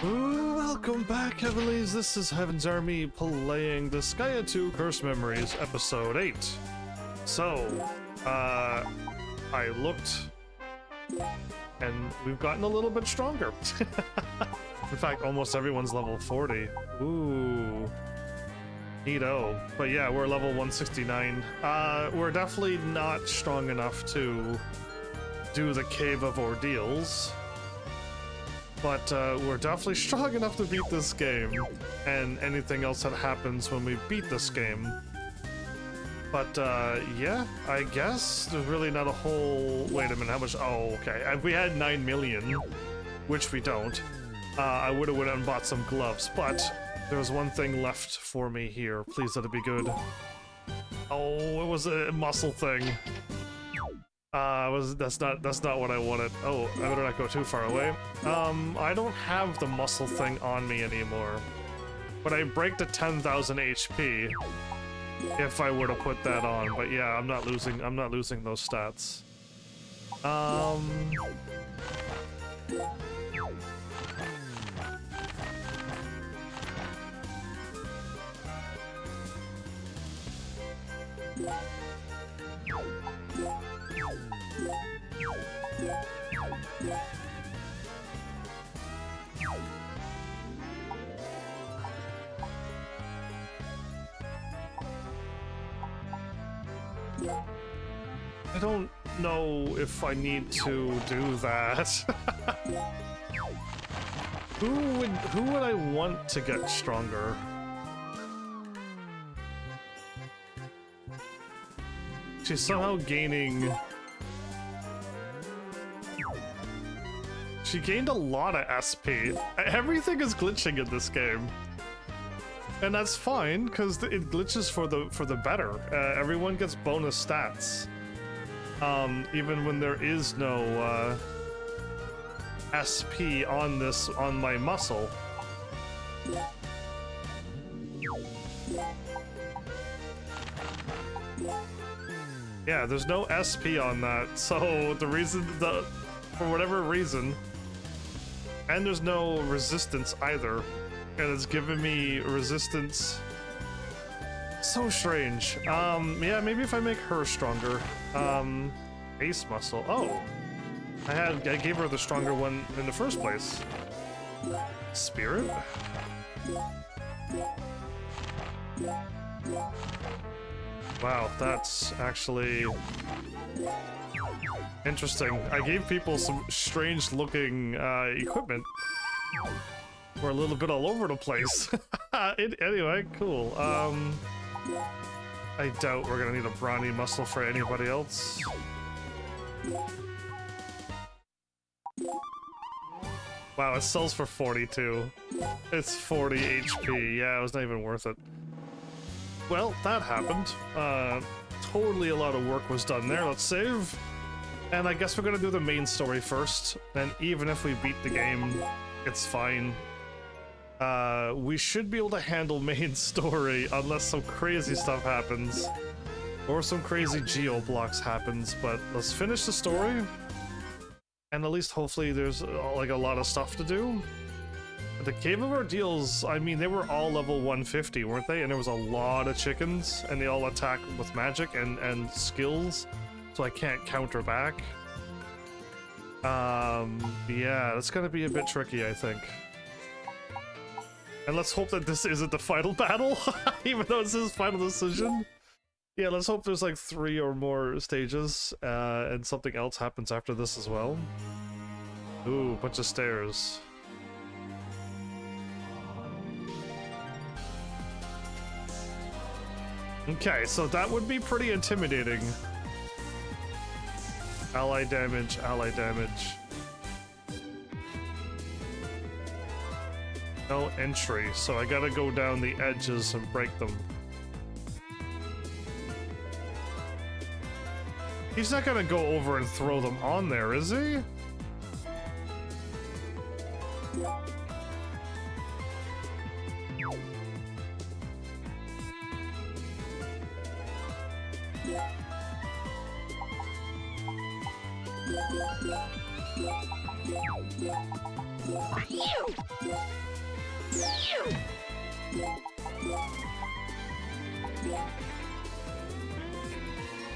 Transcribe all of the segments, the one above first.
Ooh, welcome back, Heavenlies. This is Heaven's Army playing Disgaea 2 Cursed Memories, Episode 8. So, I looked, and we've gotten a little bit stronger. In fact, almost everyone's level 40. Ooh. Neato. But yeah, we're level 169. We're definitely not strong enough to do the Cave of Ordeals. But we're definitely strong enough to beat this game, and anything else that happens when we beat this game. But yeah, I guess there's really not a whole... Wait a minute, how much? Oh, okay. If we had 9 million, which we don't, I would have went out and bought some gloves. But there was one thing left for me here. Please let it be good. Oh, it was a muscle thing. That's not what I wanted. Oh, I better not go too far away. I don't have the muscle thing on me anymore, but I break to 10,000 HP if I were to put that on. But yeah, I'm not losing those stats. I don't know if I need to do that. Who would I want to get stronger? She's somehow gaining... She gained a lot of SP. Everything is glitching in this game. And that's fine, because it glitches for the better. Everyone gets bonus stats. Even when there is no SP on my muscle. Yeah, there's no SP on that, so for whatever reason, and there's no resistance either, and it's giving me resistance. So strange. Yeah, maybe if I make her stronger. Ace muscle. Oh, I gave her the stronger one in the first place. Spirit? Wow, that's actually interesting. I gave people some strange looking equipment. We're a little bit all over the place. Anyway, cool. I doubt we're gonna need a brawny muscle for anybody else. Wow, it sells for 42. It's 40 HP. Yeah, it was not even worth it. Well, that happened. Totally a lot of work was done there. Let's save. And I guess we're gonna do the main story first. And even if we beat the game, it's fine. We should be able to handle main story unless some crazy stuff happens. Or some crazy geo blocks happens, but let's finish the story. And at least hopefully there's like a lot of stuff to do. The Cave of Ordeals, I mean, they were all level 150, weren't they? And there was a lot of chickens, and they all attack with magic and skills, so I can't counter back. Yeah, that's gonna be a bit tricky, I think. And let's hope that this isn't the final battle, even though it's his final decision. Yeah, let's hope there's like 3 or more stages, and something else happens after this as well. Ooh, bunch of stairs. Okay, so that would be pretty intimidating. Ally damage, ally damage. No entry, so I gotta go down the edges and break them. He's not gonna go over and throw them on there, is he?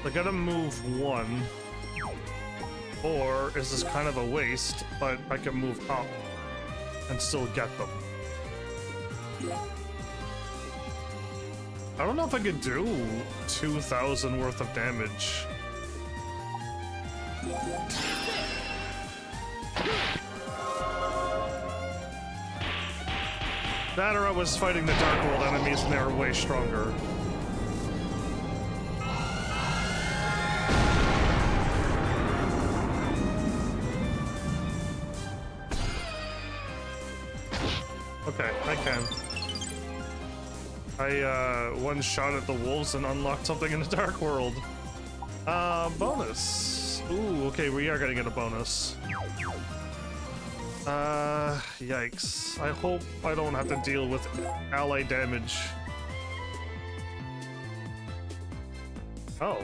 I gotta move one. Or is this kind of a waste, but I can move up and still get them. I don't know if I could do 2,000 worth of damage. That or I was fighting the Dark World enemies and they were way stronger. Okay, I can. I one shot at the wolves and unlocked something in the Dark World. Bonus. Ooh, okay, we are gonna get a bonus. Yikes. I hope I don't have to deal with ally damage. Oh.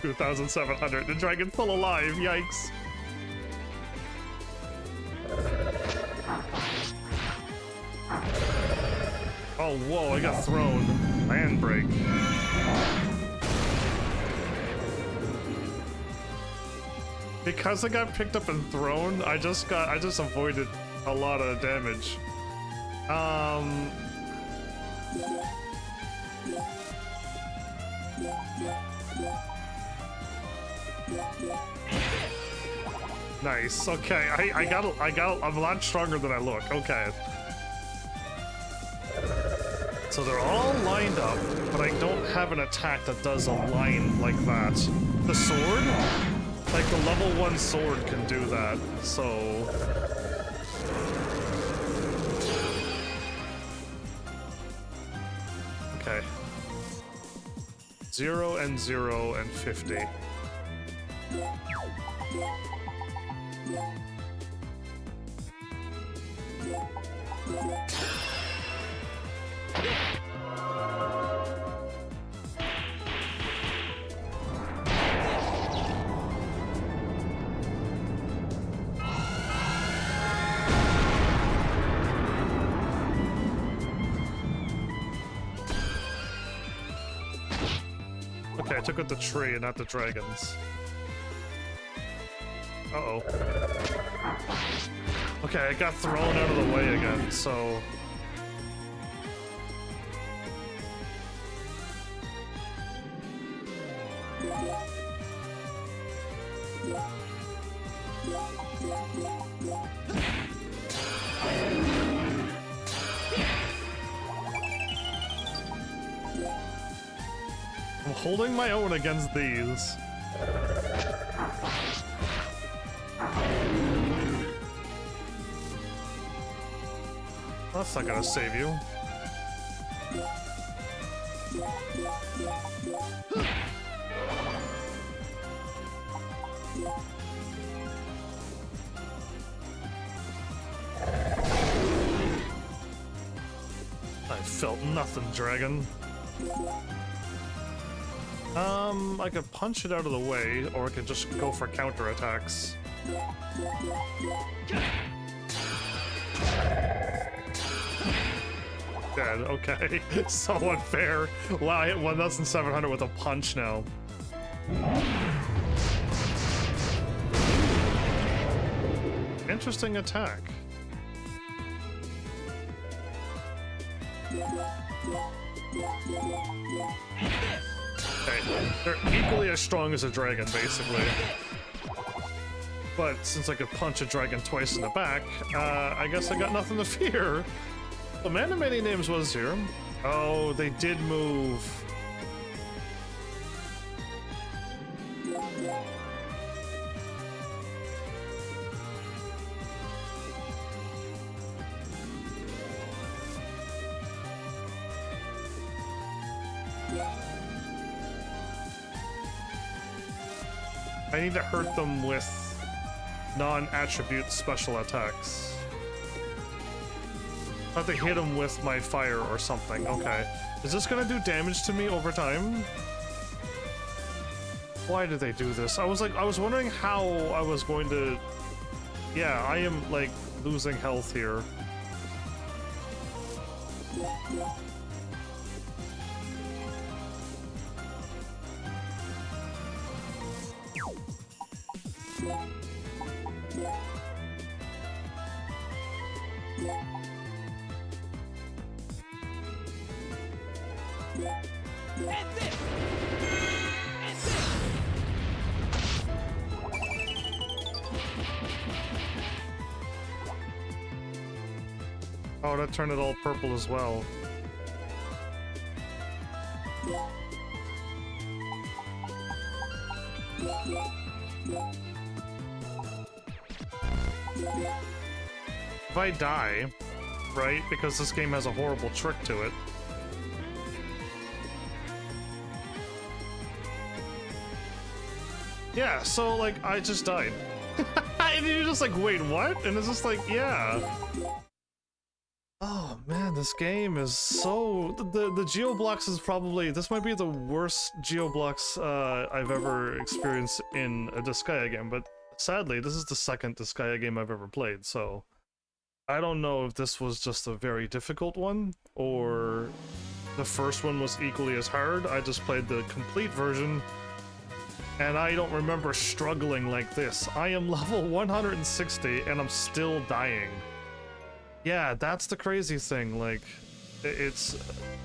$2,700. The dragon's still alive. Yikes. Oh, whoa, I got thrown. Handbrake. Because I got picked up and thrown, I just avoided a lot of damage. Nice. Okay, I'm a lot stronger than I look. Okay. So they're all lined up, but I don't have an attack that does a line like that. The sword? Like the level 1 sword can do that, so... Okay. 0 and 0 and 50. Okay, I took out the tree and not the dragons. Uh-oh. Okay, I got thrown out of the way again, so... I'm holding my own against these. That's not gonna save you. I felt nothing, dragon. I could punch it out of the way, or I could just go for counterattacks. Dead, okay. So unfair. Wow, I hit 1,700 with a punch now. Interesting attack. Okay, they're equally as strong as a dragon, basically. But since I could punch a dragon twice in the back, I guess I got nothing to fear. The man of many names was here. Oh, they did move. I need to hurt them with non-attribute special attacks. I have to hit them with my fire or something. Okay. Is this gonna do damage to me over time? Why did they do this? I was wondering how I was going to... Yeah, I am, like, losing health here. Oh, that turned it all purple as well. If I die, right, because this game has a horrible trick to it. Yeah, so, like, I just died. And you're just like, wait, what? And it's just like, yeah. Oh man, this game is so... The Geoblocks is probably... This might be the worst Geoblocks I've ever experienced in a Disgaea game, but sadly, this is the second Disgaea game I've ever played, so... I don't know if this was just a very difficult one, or the first one was equally as hard. I just played the complete version, and I don't remember struggling like this. I am level 160, and I'm still dying. Yeah, that's the crazy thing, like, it's...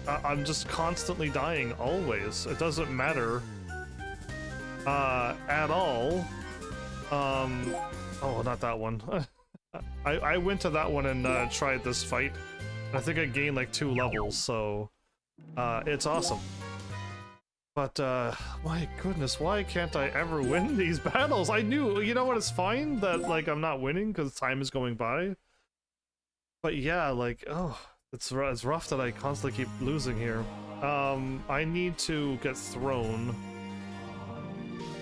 I'm just constantly dying, always. It doesn't matter, at all. Oh, not that one. I went to that one and, tried this fight. I think I gained, like, 2 levels, so... it's awesome. But, my goodness, why can't I ever win these battles? I knew, you know what, it's fine that, like, I'm not winning, because time is going by. But yeah, like, oh, it's rough that I constantly keep losing here. I need to get thrown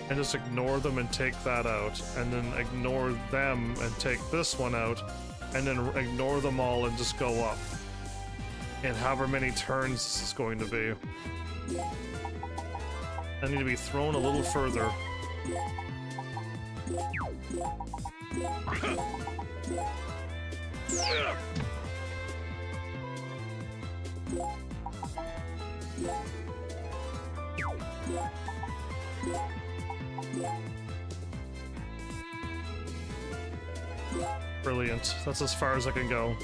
and just ignore them and take that out, and then ignore them and take this one out, and then ignore them all and just go up. And however many turns this is going to be. I need to be thrown a little further. Brilliant. That's as far as I can go.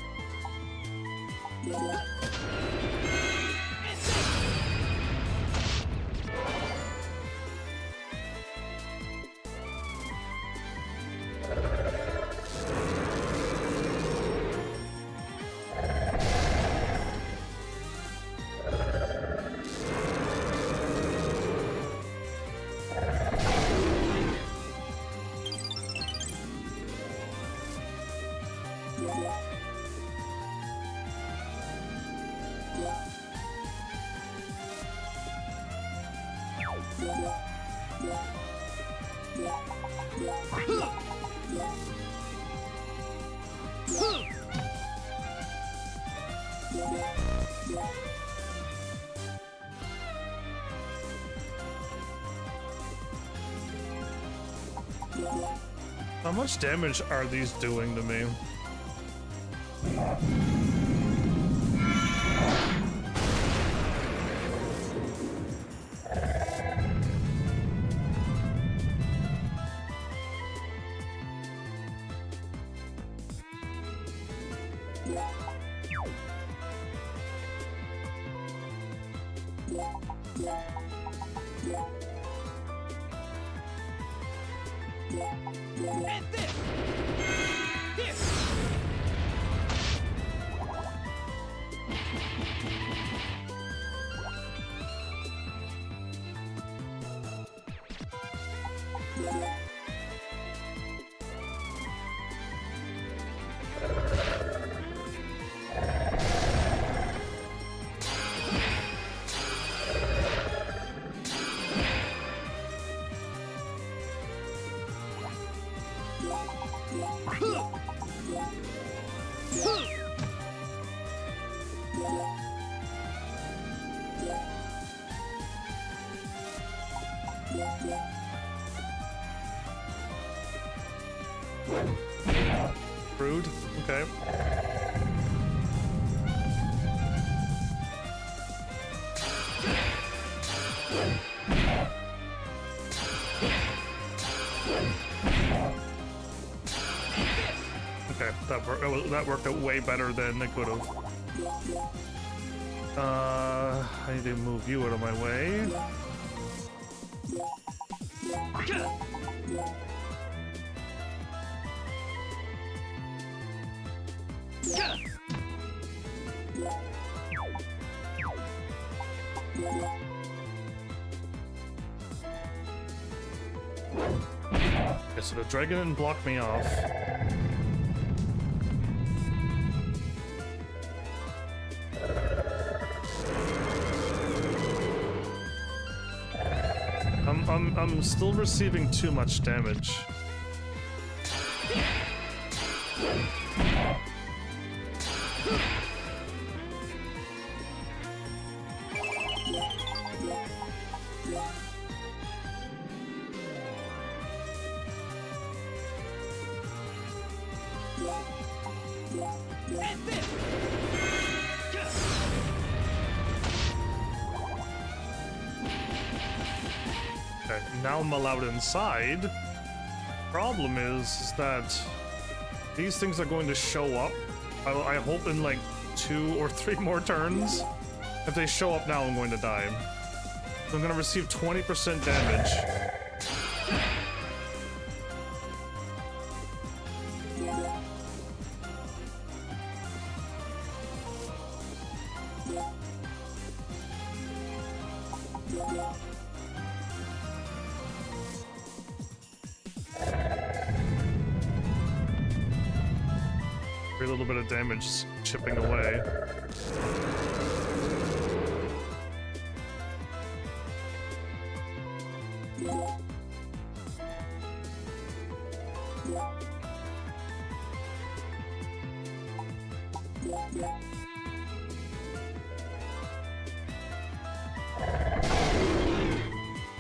How much damage are these doing to me? Rude. Okay. Okay, that worked out way better than it could have. I need to move you out of my way. Okay, so the dragon didn't block me off. I'm still receiving too much damage. Okay, now I'm allowed inside. Problem is that these things are going to show up. I hope in like 2 or 3 more turns. If they show up now, I'm going to die. So I'm going to receive 20% damage. A little bit of damage chipping away.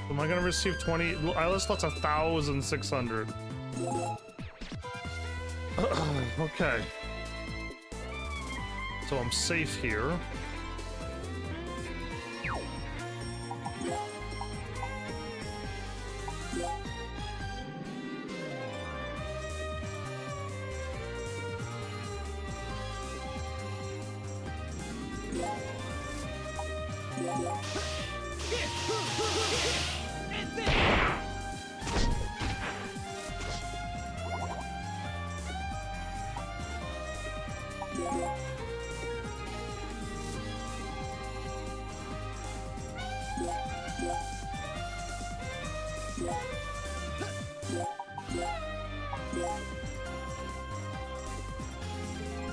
Am I gonna receive 20? This lot's 1,600. Okay. So I'm safe here.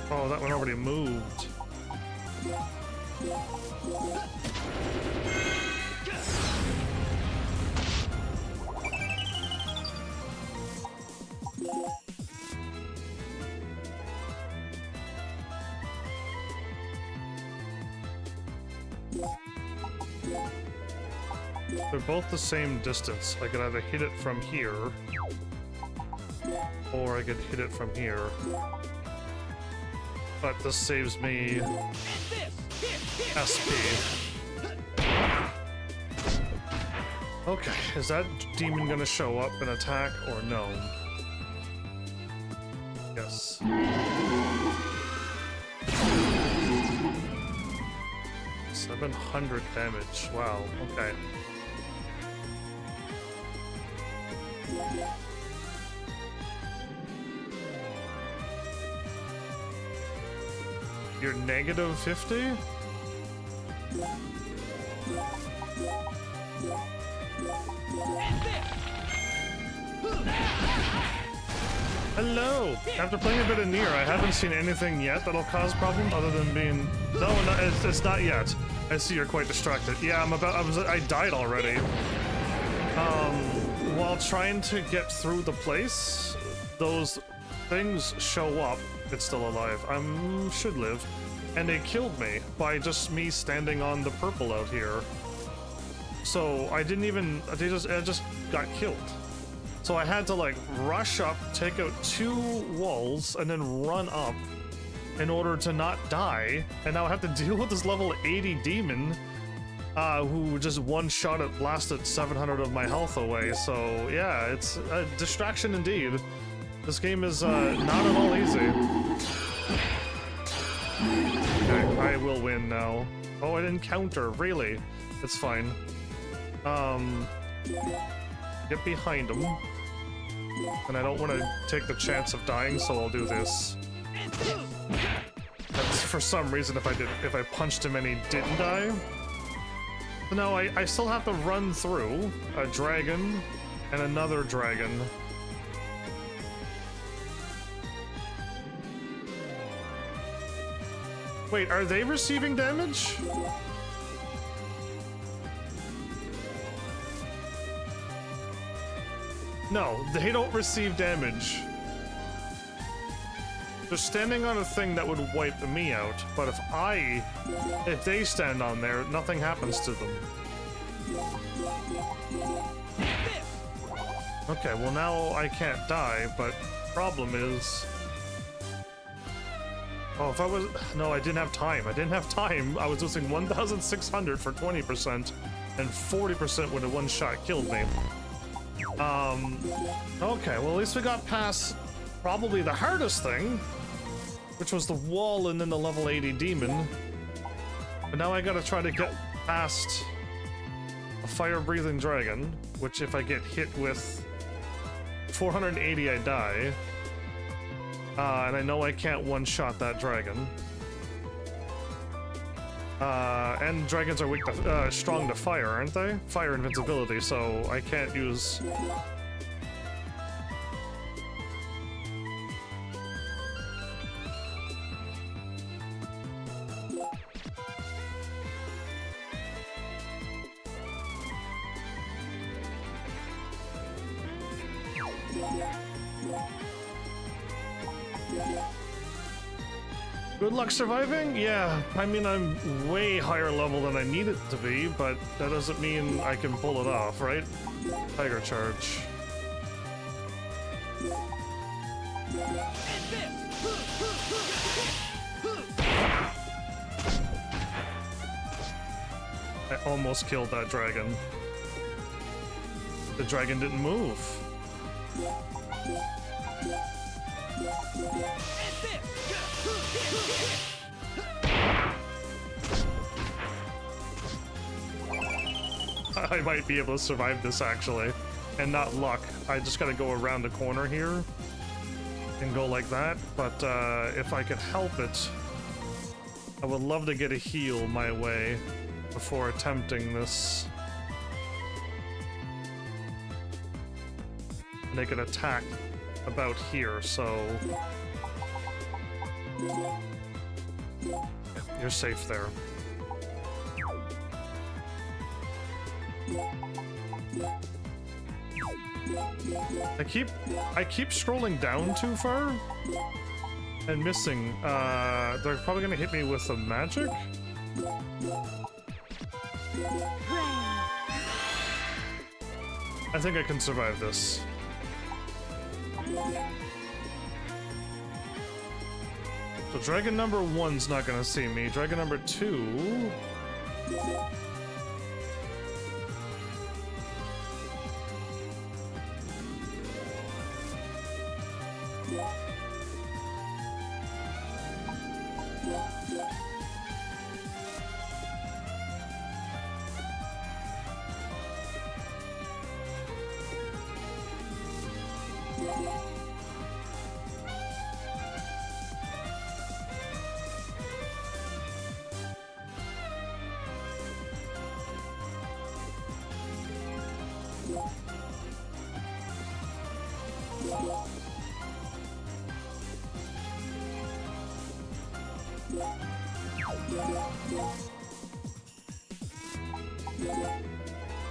Oh, that one already moved. They're both the same distance. I could either hit it from here, or I could hit it from here. But this saves me SP. Okay, is that demon gonna show up and attack or no? Yes. $700 damage. Wow, okay. You're negative 50? Hello! After playing a bit of Nier, I haven't seen anything yet that'll cause problems other than being... No, it's not yet. I see you're quite distracted. Yeah, I died already. While trying to get through the place, those things show up. It's still alive. Should live. And they killed me by just me standing on the purple out here. so I didn't even, I just got killed. So I had to like rush up, take out 2 walls, and then run up in order to not die. And now I have to deal with this level 80 demon who just one-shot it, blasted 700 of my health away. So yeah, it's a distraction indeed. This game is not at all easy. Okay, I will win now. Oh, I didn't counter, really? It's fine. Get behind him. And I don't want to take the chance of dying, so I'll do this. That's for some reason if I punched him and he didn't die. So now I still have to run through a dragon and another dragon. Wait, are they receiving damage? No, they don't receive damage. They're standing on a thing that would wipe me out, but if they stand on there, nothing happens to them. Okay, well now I can't die, but problem is... Oh, if I was... No, I didn't have time. I didn't have time. I was losing 1,600 for 20%, and 40% would have one-shot killed me. Okay, well at least we got past probably the hardest thing, which was the wall and then the level 80 demon. But now I gotta try to get past a fire-breathing dragon, which if I get hit with 480 I die. And I know I can't one-shot that dragon. And dragons are weak to, strong to fire, aren't they? Fire invincibility, so I can't use... Good luck surviving? Yeah, I mean, I'm way higher level than I need it to be, but that doesn't mean I can pull it off, right? Tiger charge. I almost killed that dragon. The dragon didn't move. I might be able to survive this actually, and not luck. I just gotta go around the corner here and go like that, but if I could help it, I would love to get a heal my way before attempting this. And they could attack about here, so... You're safe there. I keep scrolling down too far and missing. They're probably gonna hit me with some magic. I think I can survive this. So dragon number 1's not gonna see me. Dragon number 2...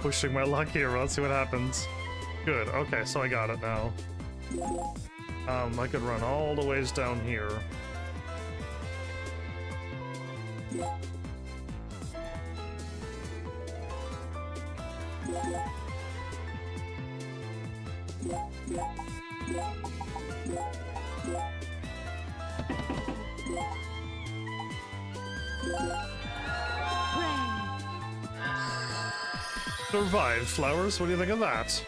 Pushing my luck here, let's see what happens. Good, okay, so I got it now. I could run all the ways down here. Survived, Flowers. What do you think of that?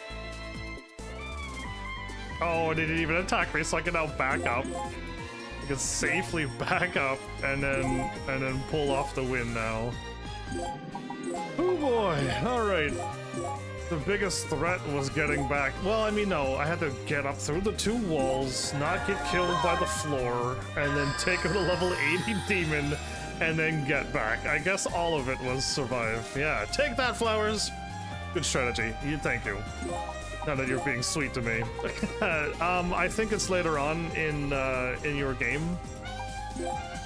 Oh, they didn't even attack me, so I can now back up. I can safely back up and then pull off the win now. Oh boy! All right. The biggest threat was getting back. Well, I mean, no, I had to get up through the 2 walls, not get killed by the floor, and then take out a level 80 demon, and then get back. I guess all of it was survive. Yeah, take that, Flowers. Good strategy. Thank you. Now that you're being sweet to me. I think it's later on in your game.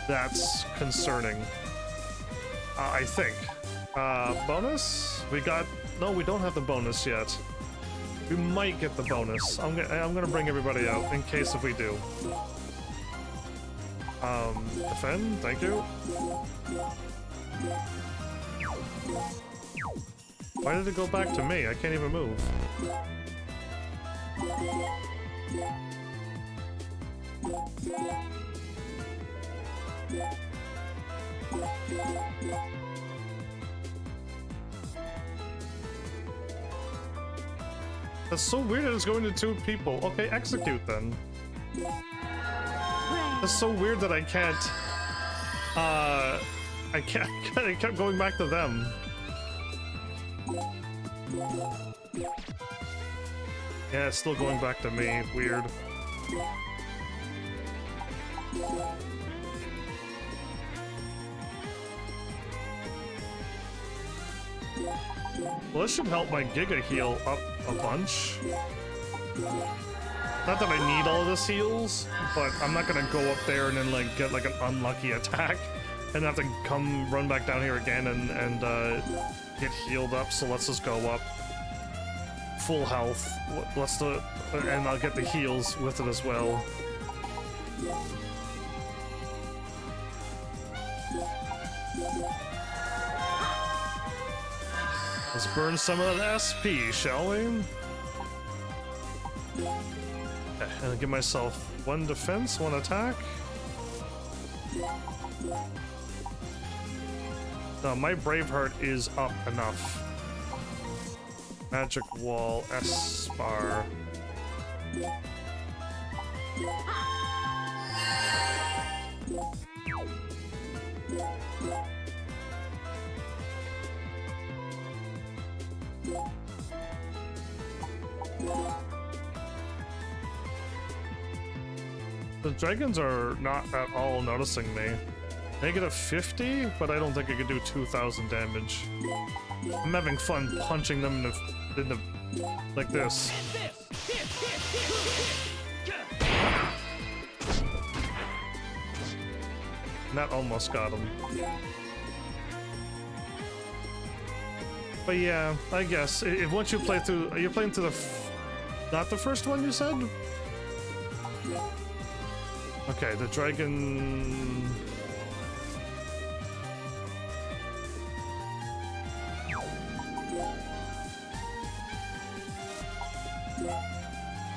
That's concerning. I think. Bonus? We got... No, we don't have the bonus yet. We might get the bonus. I'm gonna bring everybody out in case if we do. Defend, thank you. Why did it go back to me? I can't even move. That's so weird that it's going to 2 people. Okay, execute then. That's so weird that I can't... I kept going back to them. Yeah, it's still going back to me. Weird. Well, this should help my Giga heal up a bunch. Not that I need all of this heals, but I'm not gonna go up there and then like get like an unlucky attack and have to run back down here again and get healed up. So let's just go up full health. Let's do it, and I'll get the heals with it as well. Let's burn some of that SP, shall we? Okay, and give myself 1 defense, 1 attack. No, my Braveheart is up enough. Magic Wall, S-Bar. The dragons are not at all noticing me. Negative 50, but I don't think I could do 2,000 damage. I'm having fun punching them in the like this. And that almost got him. But yeah, I guess if once you play through, you're playing through not the first one you said? Okay, the dragon.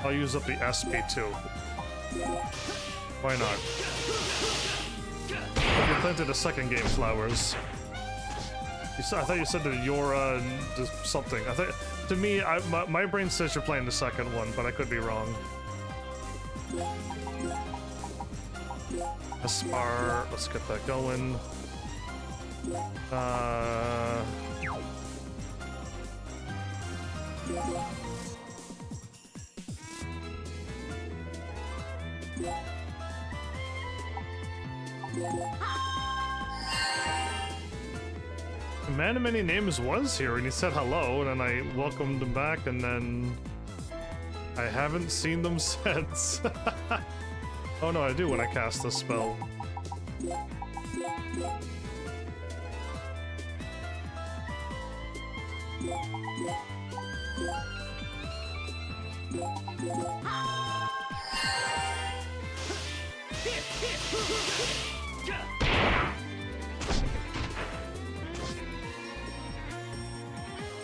I'll use up the SP too. Why not? You planted a second game, Flowers. I thought you said that you're something. I thought, to me, my brain says you're playing the second one, but I could be wrong. Aspar, let's get that going. The man of many names was here and he said hello, and then I welcomed him back, and then I haven't seen them since. Oh no, I do when I cast this spell.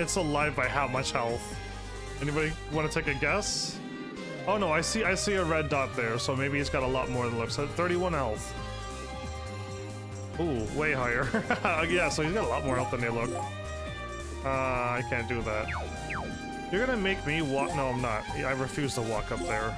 It's alive by how much health? Anybody want to take a guess? Oh no, I see a red dot there, so maybe he's got a lot more than looks. 31 health. Ooh, way higher. Yeah, so he's got a lot more health than they look. I can't do that. You're gonna make me walk? No, I'm not. I refuse to walk up there.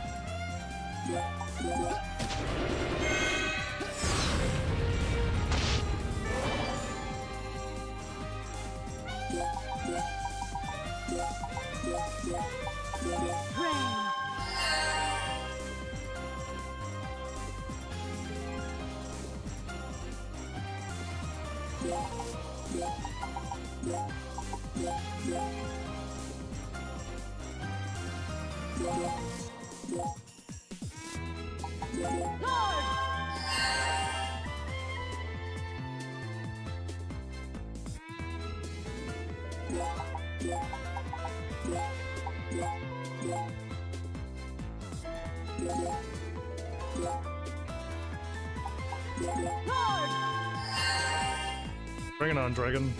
Bring it on, dragon.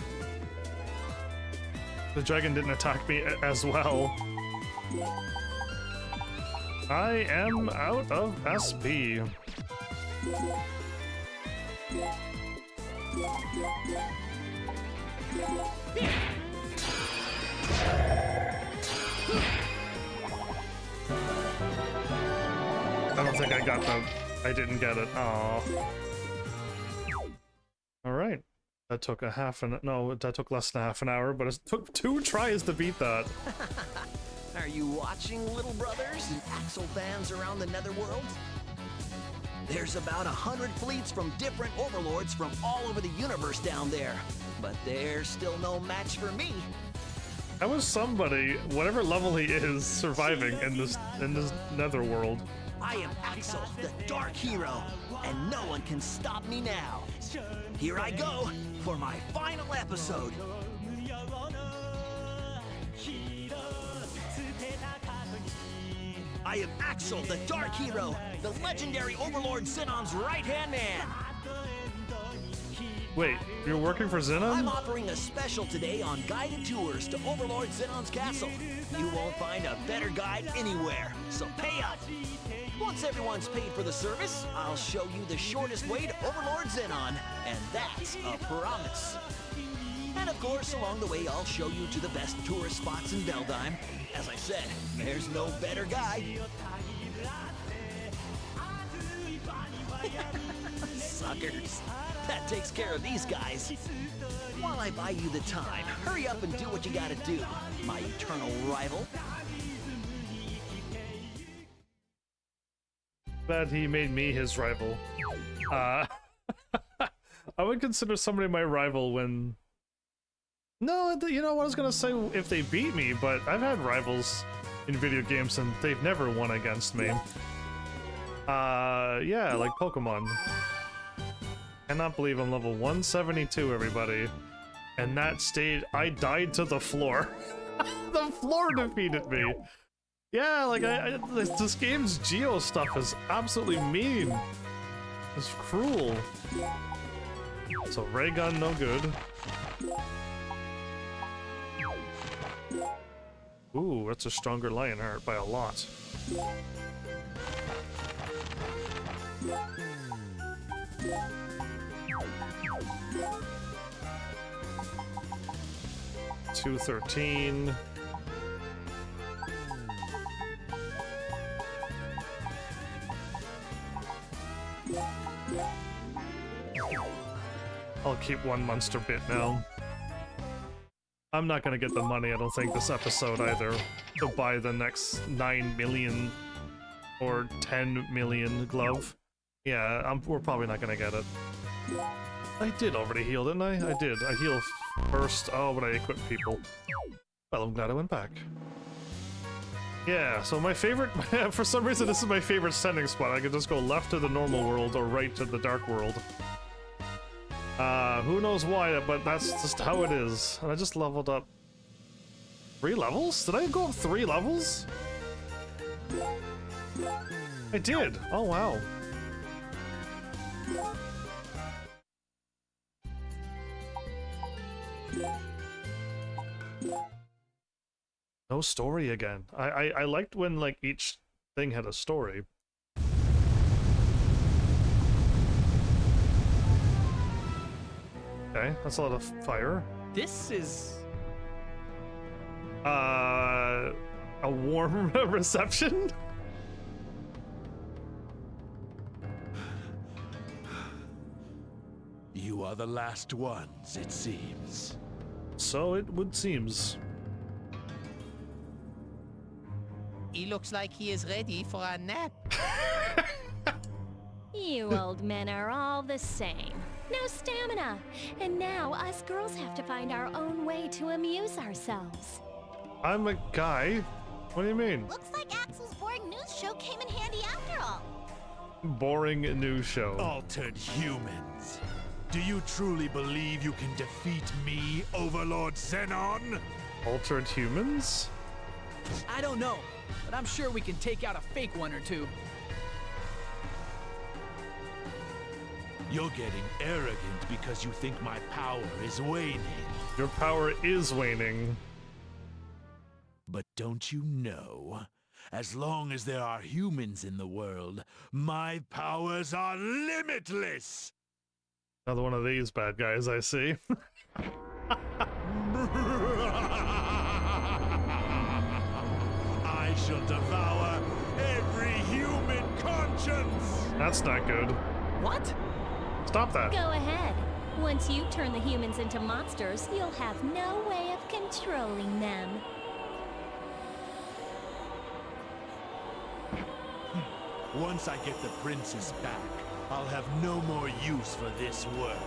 The dragon didn't attack me as well. I am out of SP. I don't think I got the... I didn't get it. Aww. Alright. That took a half an... No, that took less than half an hour, but it took 2 tries to beat that. Are you watching, little brothers and Axel fans around the netherworld? There's about 100 fleets from different overlords from all over the universe down there. But there's still no match for me. How is somebody, whatever level he is, surviving in this netherworld? I am Axel, the Dark Hero, and no one can stop me now. Here I go for my final episode. I am Axel, the Dark Hero, the legendary Overlord Xenon's right-hand man. Wait, you're working for Xenon? I'm offering a special today on guided tours to Overlord Xenon's castle. You won't find a better guide anywhere, so pay up. Once everyone's paid for the service, I'll show you the shortest way to Overlord Xenon, and that's a promise. And of course, along the way, I'll show you to the best tourist spots in Beldheim. As I said, there's no better guide. Suckers. That takes care of these guys. While I buy you the time, hurry up and do what you gotta do, my eternal rival. Glad he made me his rival. I would consider somebody my rival when... No, you know what I was gonna say if they beat me, but I've had rivals in video games and they've never won against me. Yeah, like Pokemon. Cannot believe I'm level 172, everybody. And that stayed... I died to the floor. The floor defeated me. Yeah, like, this game's Geo stuff is absolutely mean. It's cruel. So, ray gun, no good. Ooh, that's a stronger Lionheart by a lot. $213. I'll keep one monster bit now. I'm not gonna get the money, I don't think, this episode either, to buy the next 9 million or 10 million glove. Yeah, we're probably not gonna get it. I did already heal, didn't I? I did. I heal first. Oh, but I equip people. Well, I'm glad I went back. Yeah, so my favorite... for some reason, this is my favorite sending spot. I could just go left to the normal world or right to the dark world. Who knows why, but that's just how it is. And I just leveled up 3 levels? Did I go up 3 levels? I did! Oh, wow. No story again. I liked when like each thing had a story. Okay, that's a lot of fire. This is... A warm reception? You are the last ones, it seems. So it would seems. He looks like he is ready for a nap. You old men are all the same. No stamina. And now us girls have to find our own way to amuse ourselves. I'm a guy. What do you mean? Looks like Axel's boring news show came in handy after all. Boring news show. Altered humans. Do you truly believe you can defeat me, Overlord Xenon? Altered humans? I don't know, but I'm sure we can take out a fake one or two. You're getting arrogant because you think my power is waning. Your power is waning. But don't you know? As long as there are humans in the world, my powers are limitless! Another one of these bad guys I see. I shall devour every human conscience! That's not good. What? Stop that. Go ahead. Once you turn the humans into monsters, you'll have no way of controlling them. Once I get the princess back, I'll have no more use for this world.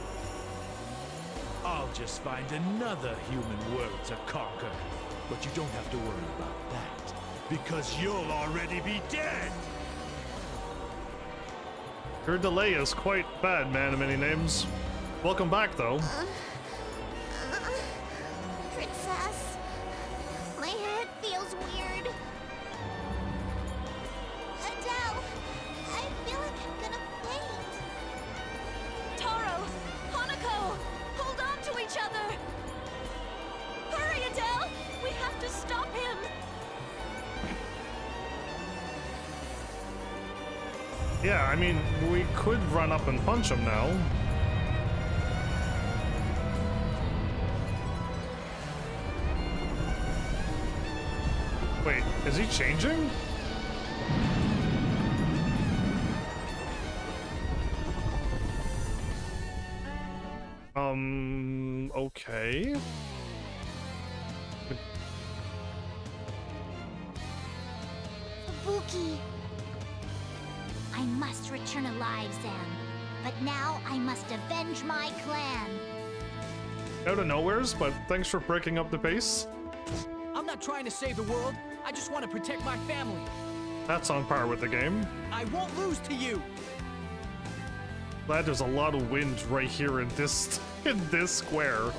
I'll just find another human world to conquer. But you don't have to worry about that, because you'll already be dead! Your delay is quite bad, man of many names. Welcome back, though. Princess, my head feels weird. Adele, I feel like I'm gonna faint. Taro! Hanako! Hold on to each other! Hurry, Adele! We have to stop him! Yeah, I mean, we could run up and punch him now. Wait, is he changing? Okay. Ibuki. I must return alive, Zan. But now I must avenge my clan. Out of nowheres, but thanks for breaking up the pace. I'm not trying to save the world. I just want to protect my family. That's on par with the game. I won't lose to you. Glad there's a lot of wind right here in this square.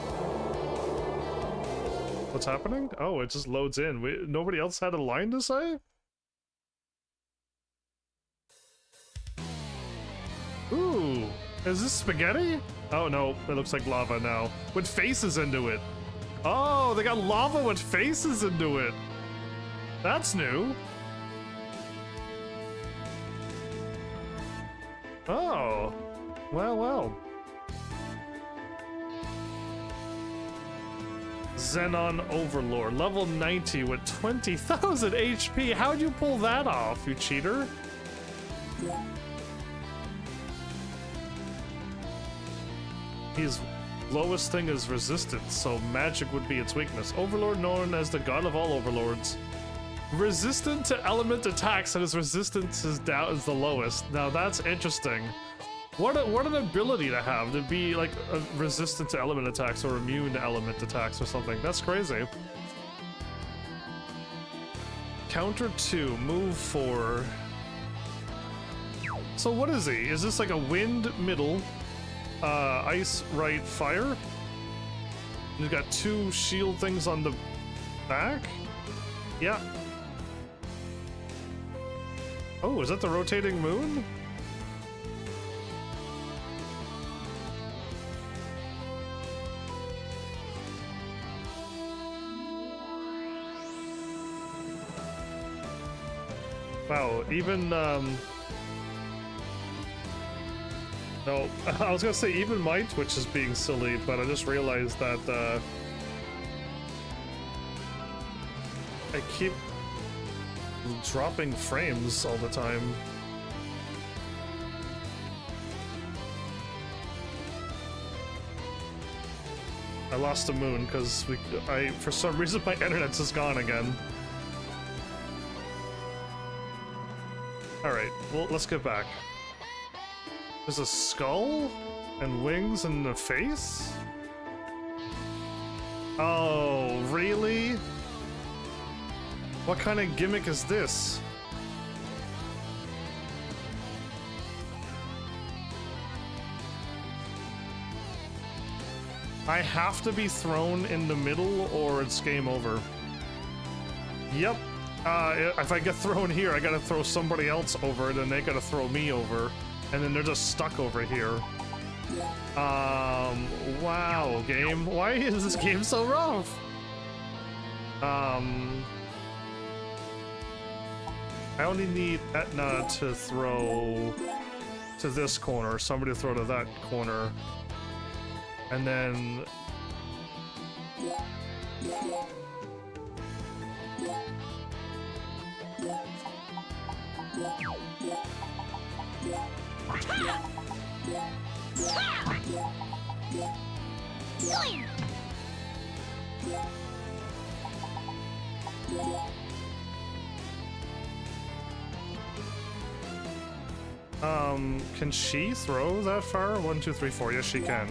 What's happening? Oh, it just loads in. Nobody else had a line to say? Ooh, is this spaghetti? Oh no, it looks like lava now. With faces into it. Oh, they got lava with faces into it. That's new. Oh, well. Xenon Overlord, level 90 with 20,000 HP. How'd you pull that off, you cheater? His lowest thing is resistance, so magic would be its weakness. Overlord known as the god of all overlords. Resistant to element attacks, and his resistance is down is the lowest. Now that's interesting. What an ability to have, to be like resistant to element attacks or immune to element attacks or something. That's crazy. Counter 2, move 4. So what is he? Is this like a wind middle, ice right, fire? He's got 2 shield things on the back? Yeah. Oh, is that the rotating moon? Wow, even, no, I was gonna say even my Twitch is being silly, but I just realized that, I keep dropping frames all the time. I lost a moon because for some reason my internet's just gone again. Alright, well, let's get back. There's a skull and wings and a face? Oh, really? What kind of gimmick is this? I have to be thrown in the middle or it's game over. Yep. If I get thrown here, I gotta throw somebody else over, then they gotta throw me over, and then they're just stuck over here. Wow, game. Why is this game so rough? I only need Etna to throw to this corner, somebody to throw to that corner. And then... can she throw that far? 1, 2, 3, 4. Yes, she can.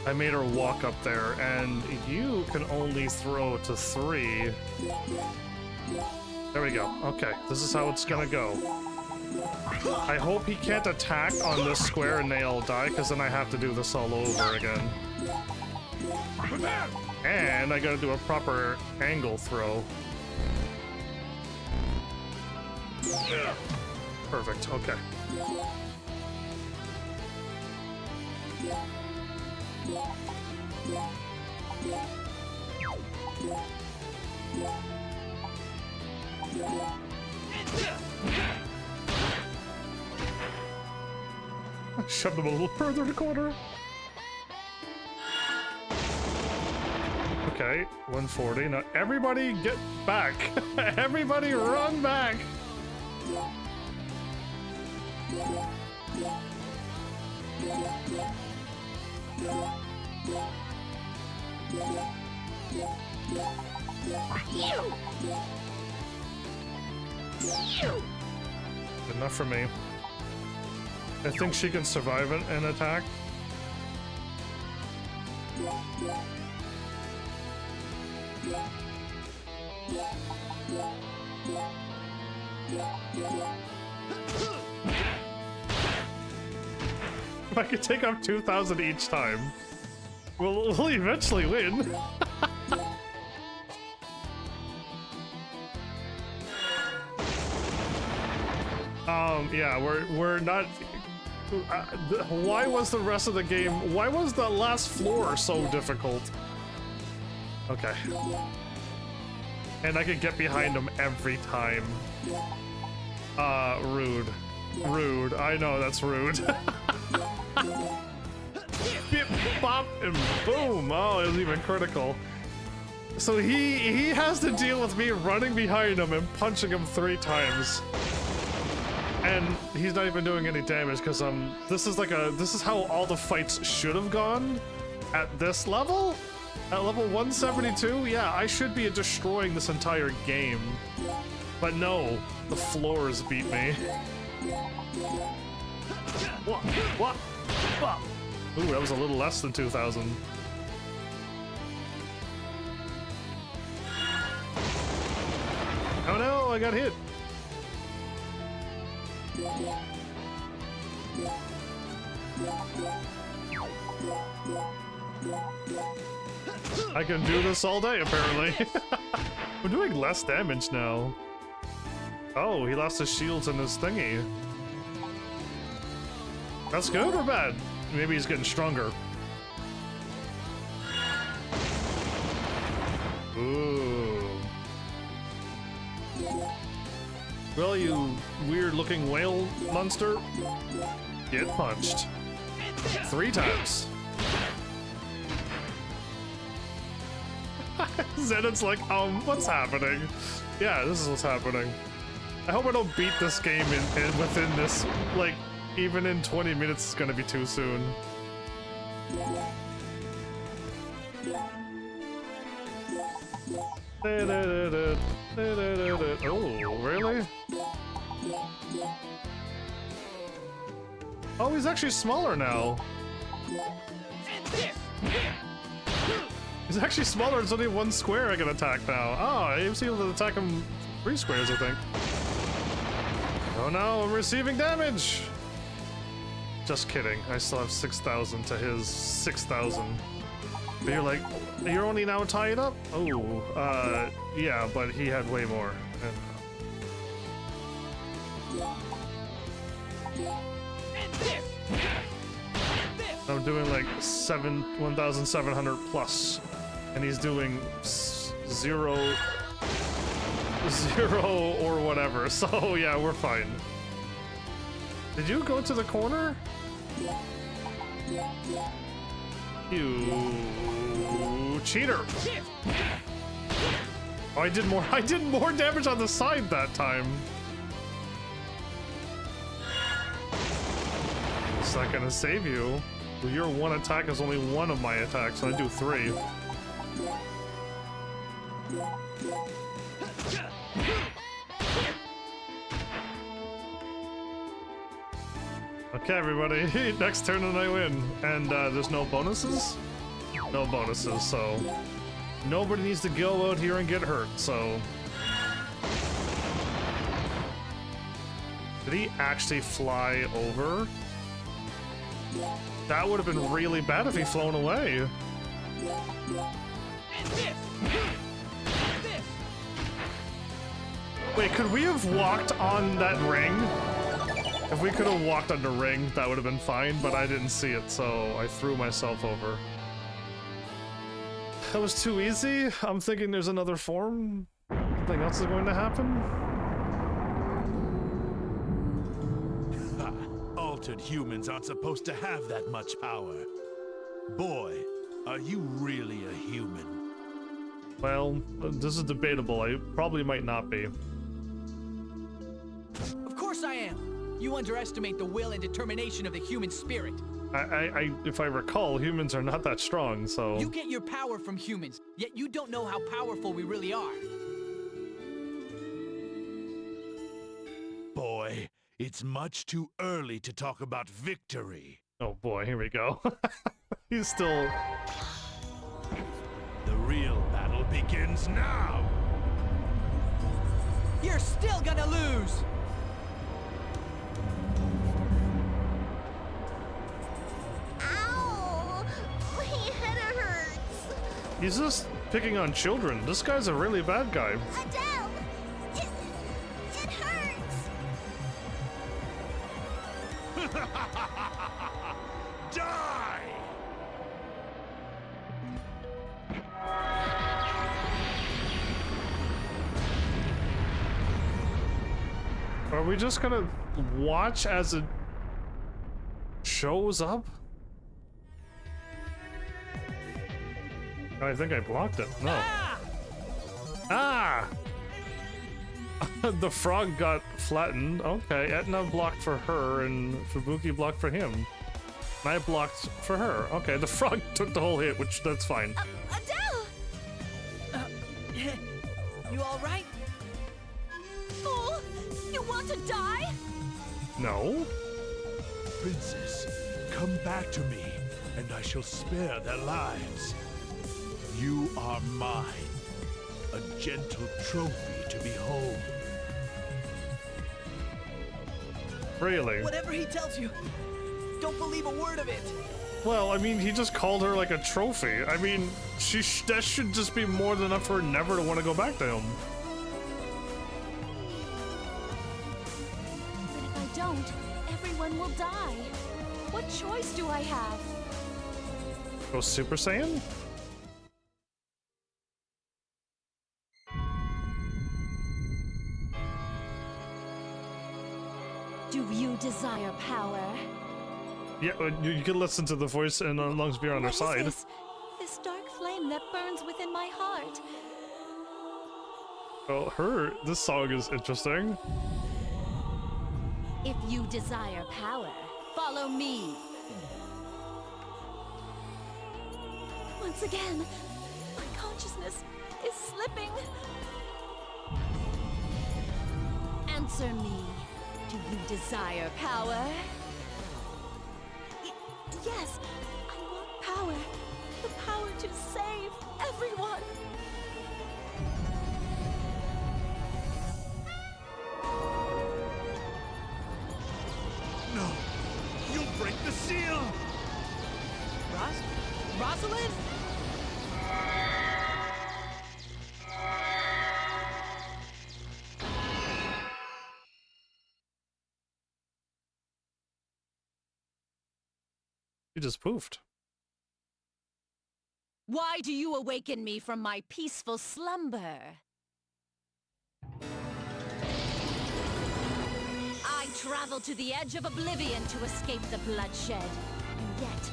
I made her walk up there, and you can only throw to 3. There we go. Okay, this is how it's gonna go. I hope he can't attack on this square and they all die, because then I have to do this all over again. And I gotta do a proper angle throw. Perfect, okay. Shove them a little further in the corner. Okay, 140. Now everybody get back. Everybody run back. Enough for me. I think she can survive an attack. If I could take off 2,000 each time, we'll eventually win. Yeah, we're not. Why was the rest of the game? Why was the last floor so difficult? Okay. And I can get behind him every time. Rude. Rude. I know that's rude. Bip, bop, and boom. Oh, it was even critical. So he has to deal with me running behind him and punching him 3 times. And he's not even doing any damage because this is how all the fights should have gone at this level. At level 172, yeah, I should be destroying this entire game. But no, the floors beat me. What? Ooh, that was a little less than 2,000. Oh no, I got hit. I can do this all day, apparently. I'm doing less damage now. Oh, he lost his shields and his thingy. That's good or bad? Maybe he's getting stronger. Ooh. Well, you weird-looking whale monster, get punched 3 times. Zenon's like, what's happening? Yeah, this is what's happening. I hope I don't beat this game in within this, like, even in 20 minutes it's gonna be too soon. Oh, really? Oh, he's actually smaller now. He's actually smaller. There's only 1 square I can attack now. Oh, I was able to attack him 3 squares, I think. Oh no, I'm receiving damage! Just kidding. I still have 6,000 to his 6,000. But you're like, you're only now tied up? Oh, yeah, but he had way more. I'm doing like 1,700 plus, and he's doing 0 or whatever. So yeah, we're fine. Did you go to the corner? You cheater! Oh, I did more damage on the side that time. It's not gonna save you. Well, your 1 attack is only 1 of my attacks, so I do 3. Okay, everybody, next turn and I win. And there's no bonuses? No bonuses, so nobody needs to go out here and get hurt, so. Did he actually fly over? That would have been really bad if he flown away. Wait, could we have walked on that ring? If we could have walked on the ring, that would have been fine, but I didn't see it, so I threw myself over. That was too easy. I'm thinking there's another form. Something else is going to happen. Altered humans aren't supposed to have that much power. Boy, are you really a human? Well, this is debatable. I probably might not be. Of course I am. You underestimate the will and determination of the human spirit. If I recall, humans are not that strong, so. You get your power from humans, yet you don't know how powerful we really are. Boy, it's much too early to talk about victory. Oh boy, here we go. He's still. The real battle begins now. You're still gonna lose. Ow! My head hurts. He's just picking on children. This guy's a really bad guy. Adele! It hurts! Die! Are we just gonna watch as it shows up? I think I blocked it. No. Ah! The frog got flattened. Okay, Etna blocked for her and Fubuki blocked for him. And I blocked for her. Okay, the frog took the whole hit, which that's fine. Adele! You all right? Fool! You want to die? No. Princess, come back to me, and I shall spare their lives. You are mine, a gentle trophy to behold. Really? Whatever he tells you, don't believe a word of it. Well, I mean, he just called her like a trophy. I mean, that should just be more than enough for her never to want to go back to him. But if I don't, everyone will die. What choice do I have? Go Super Saiyan? you desire power? Yeah, you can listen to the voice and as long as we're on our What is side. this dark flame that burns within my heart. Well, this song is interesting. If you desire power, follow me. Once again, my consciousness is slipping. Answer me. Do you desire power? Yes, I want power. The power to save everyone. No! You'll break the seal! Rosalind? He just poofed. Why do you awaken me from my peaceful slumber? I travel to the edge of oblivion to escape the bloodshed, and yet it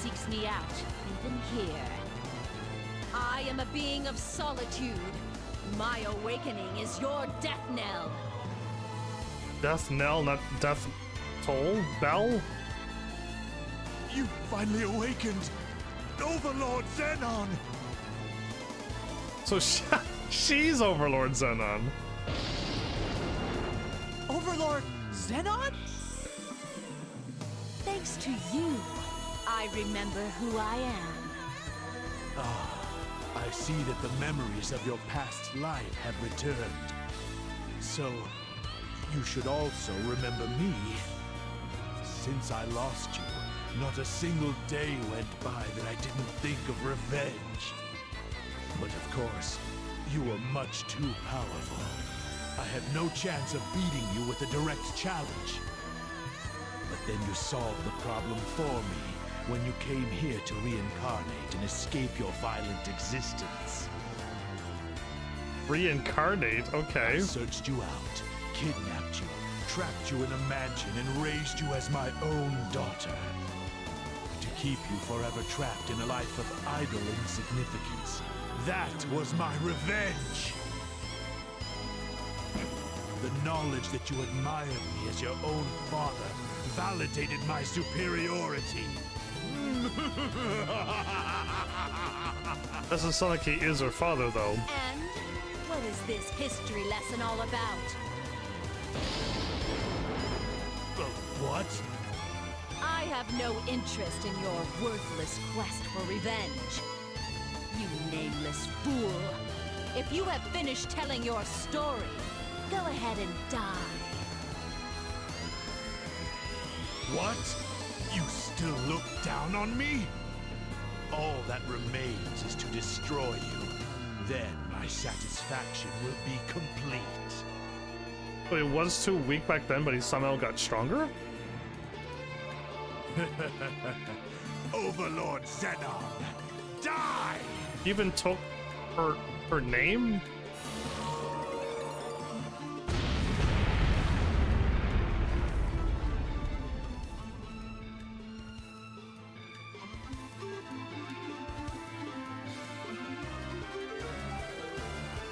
seeks me out, even here. I am a being of solitude. My awakening is your death knell. Death knell, not death toll? Bell? You finally awakened! Overlord Xenon! So she's Overlord Xenon. Overlord Xenon? Thanks to you, I remember who I am. I see that the memories of your past life have returned. So, you should also remember me. Since I lost you, not a single day went by that I didn't think of revenge. But of course, you were much too powerful. I had no chance of beating you with a direct challenge. But then you solved the problem for me when you came here to reincarnate and escape your violent existence. Reincarnate? Okay. I searched you out, kidnapped you, trapped you in a mansion, and raised you as my own daughter. To keep you forever trapped in a life of idle insignificance. That was my revenge! The knowledge that you admired me as your own father validated my superiority. Doesn't sound like he is her father, though. And what is this history lesson all about? What? I have no interest in your worthless quest for revenge. You nameless fool. If you have finished telling your story, go ahead and die. What? You still look down on me? All that remains is to destroy you. Then my satisfaction will be complete. But he was too weak back then, but he somehow got stronger? Overlord Xenon, die! He even took her name?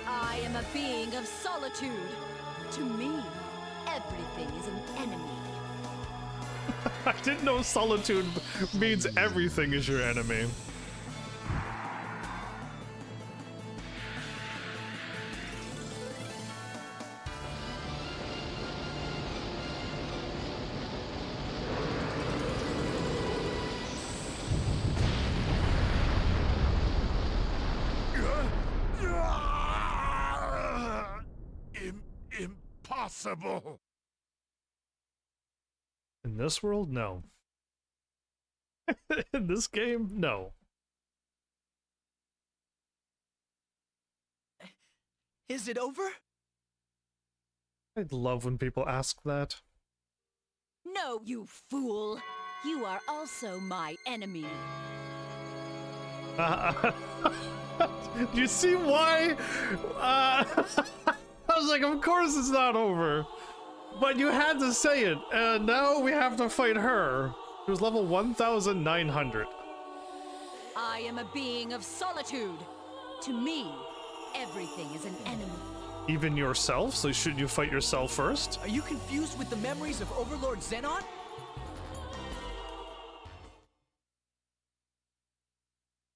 I am a being of solitude. To me, everything is an enemy. I didn't know solitude means everything is your enemy. Impossible! In this world, no. In this game, no. Is it over? I love when people ask that. No, you fool. You are also my enemy. Do you see why? I was like, of course it's not over. But you had to say it, and now we have to fight her. She was level 1,900. I am a being of solitude. To me, everything is an enemy. Even yourself? So shouldn't you fight yourself first? Are you confused with the memories of Overlord Xenon?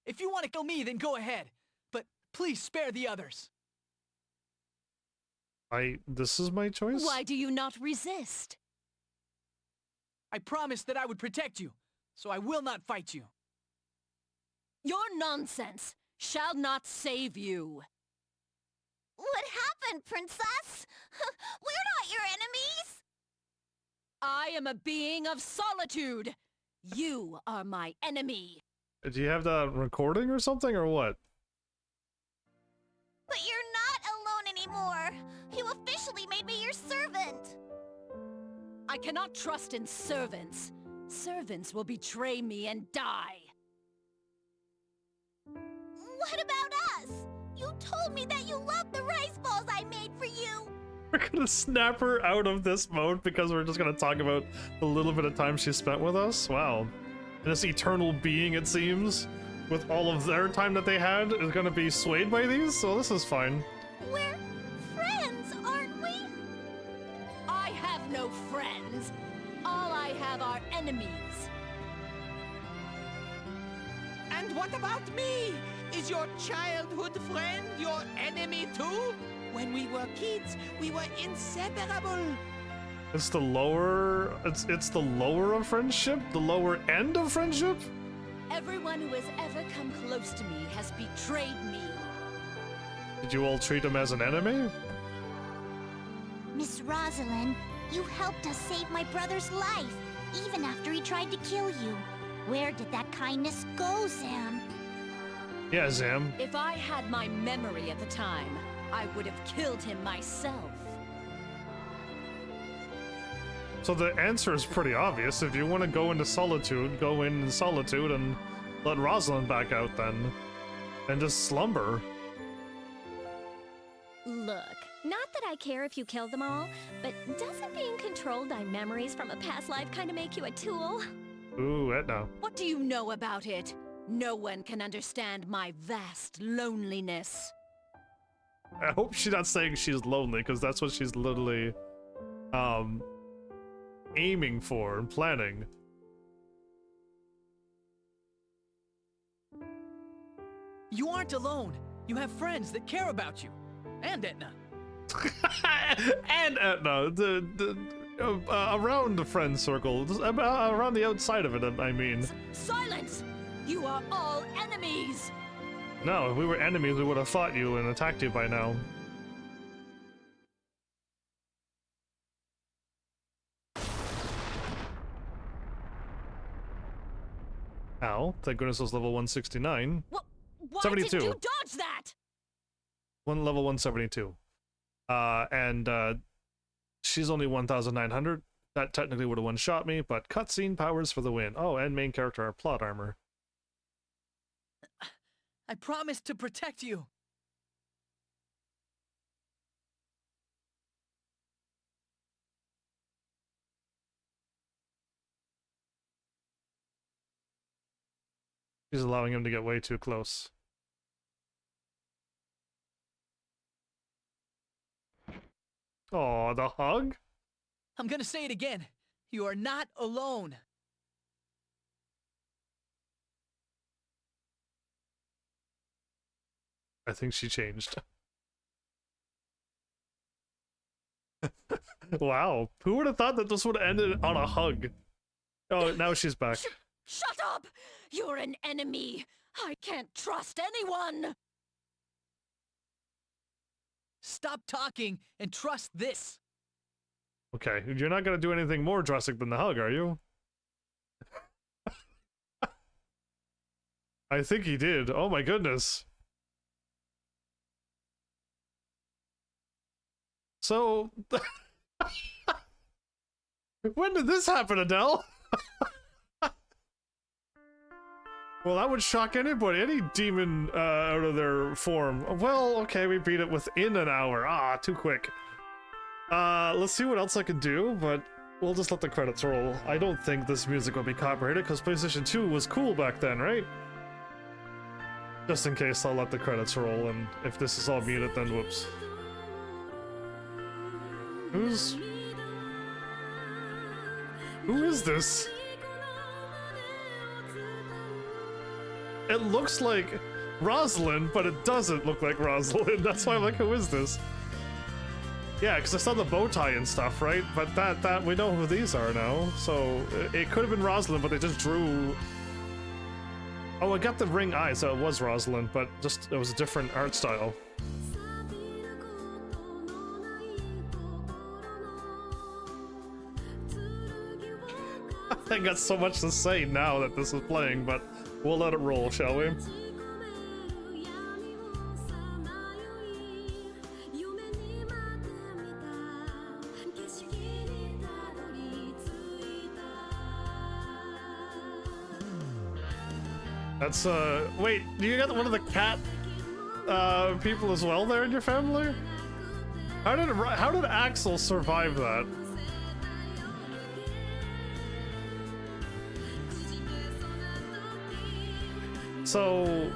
If you want to kill me, then go ahead. But please spare the others. This is my choice? Why do you not resist? I promised that I would protect you, so I will not fight you. Your nonsense shall not save you. What happened, Princess? We're not your enemies! I am a being of solitude. You are my enemy. Do you have that recording or something, or what? But you're not alone anymore! You officially made me your servant! I cannot trust in servants. Servants will betray me and die. What about us? You told me that you loved the rice balls I made for you! We're gonna snap her out of this mode because we're just gonna talk about the little bit of time she spent with us? Wow. And this eternal being, it seems, with all of their time that they had, is gonna be swayed by these? So this is fine. We're friends, aren't we? I have no friends. All I have are enemies. And what about me? Is your childhood friend your enemy too? When we were kids, we were inseparable. It's the lower, it's the lower of friendship? The lower end of friendship? Everyone who has ever come close to me has betrayed me. Did you all treat him as an enemy? Miss Rosalind, you helped us save my brother's life, even after he tried to kill you. Where did that kindness go, Sam? Yeah, Zam. If I had my memory at the time, I would have killed him myself. So the answer is pretty obvious. If you want to go into solitude, go in solitude and let Rosalind back out then. And just slumber. Look, not that I care if you kill them all, but doesn't being controlled by memories from a past life kind of make you a tool? Ooh, Etna. What do you know about it? No one can understand my vast loneliness. I hope she's not saying she's lonely, because that's what she's literally, aiming for and planning. You aren't alone. You have friends that care about you. And Etna. And Etna, around the friend circle, around the outside of it, I mean. Silence! You are all enemies! No, if we were enemies, we would have fought you and attacked you by now. Ow, thank goodness it was level 169. Why 72. did you dodge that? Level 172. She's only 1,900. That technically would have one-shot me, but cutscene powers for the win. Oh, and main character are plot armor. I promised to protect you. She's allowing him to get way too close. Oh, the hug? I'm gonna say it again. You are not alone. I think she changed. Wow, who would have thought that this would have ended on a hug? Oh, now she's back. Shut up! You're an enemy! I can't trust anyone! Stop talking and trust this. Okay, you're not gonna do anything more drastic than the hug, are you? I think he did. Oh my goodness. So... when did this happen, Adele? Well, that would shock anybody, any demon out of their form. Well, okay, we beat it within an hour. Ah, too quick. Let's see what else I can do, but we'll just let the credits roll. I don't think this music will be copyrighted, because PlayStation 2 was cool back then, right? Just in case, I'll let the credits roll, and if this is all muted, then whoops. Who is this? It looks like Rosalind, but it doesn't look like Rosalind. That's why I'm like, who is this? Yeah, because I saw the bow tie and stuff, right? But that we know who these are now. So it could have been Rosalind, but they just drew. Oh, I got the ring eye, so it was Rosalind, but just it was a different art style. I got so much to say now that this is playing, but we'll let it roll, shall we? That's, wait, do you got one of the cat, people as well there in your family? How did Axel survive that? So,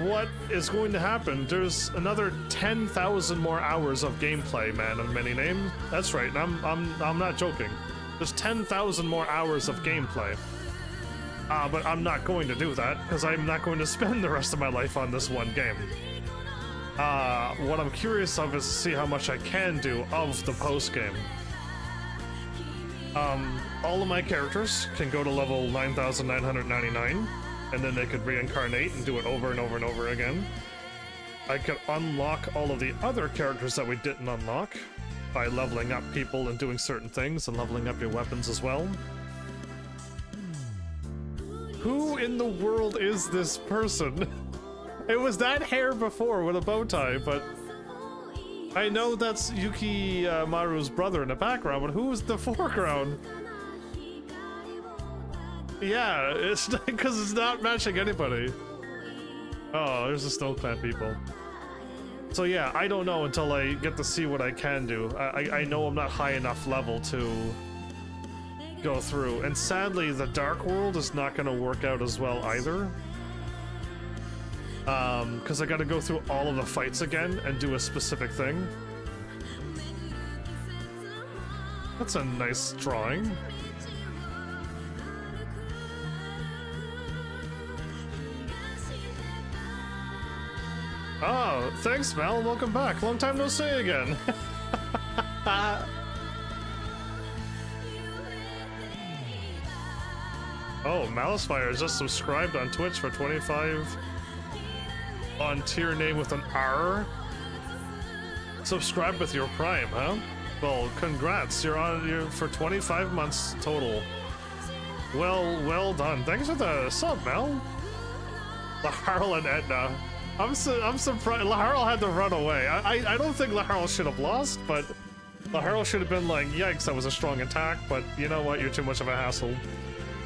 what is going to happen? There's another 10,000 more hours of gameplay, man of many names. That's right, and I'm not joking. There's 10,000 more hours of gameplay. But I'm not going to do that, because I'm not going to spend the rest of my life on this one game. What I'm curious of is to see how much I can do of the post-game. All of my characters can go to level 9,999, and then they could reincarnate and do it over and over and over again. I could unlock all of the other characters that we didn't unlock by leveling up people and doing certain things, and leveling up your weapons as well. Who in the world is this person? It was that hair before with a bow tie, but I know that's Yuki Maru's brother in the background, but who is the foreground? Yeah, it's because it's not matching anybody. Oh, there's the Snow Clan people. So yeah, I don't know until I get to see what I can do. I know I'm not high enough level to go through, and sadly the Dark World is not going to work out as well either. Because I got to go through all of the fights again and do a specific thing. That's a nice drawing. Oh, thanks, Mel. Welcome back. Long time no see again. Oh, Malicefire is just subscribed on Twitch for 25 on tier name with an R. Subscribe with your Prime, huh? Well, congrats. You're for 25 months total. Well done. Thanks for the sub, Mel. Laharl and Edna. I'm surprised. Laharl had to run away. I don't think Laharl should have lost, but Laharl should have been like, yikes, that was a strong attack, but you know what? You're too much of a hassle.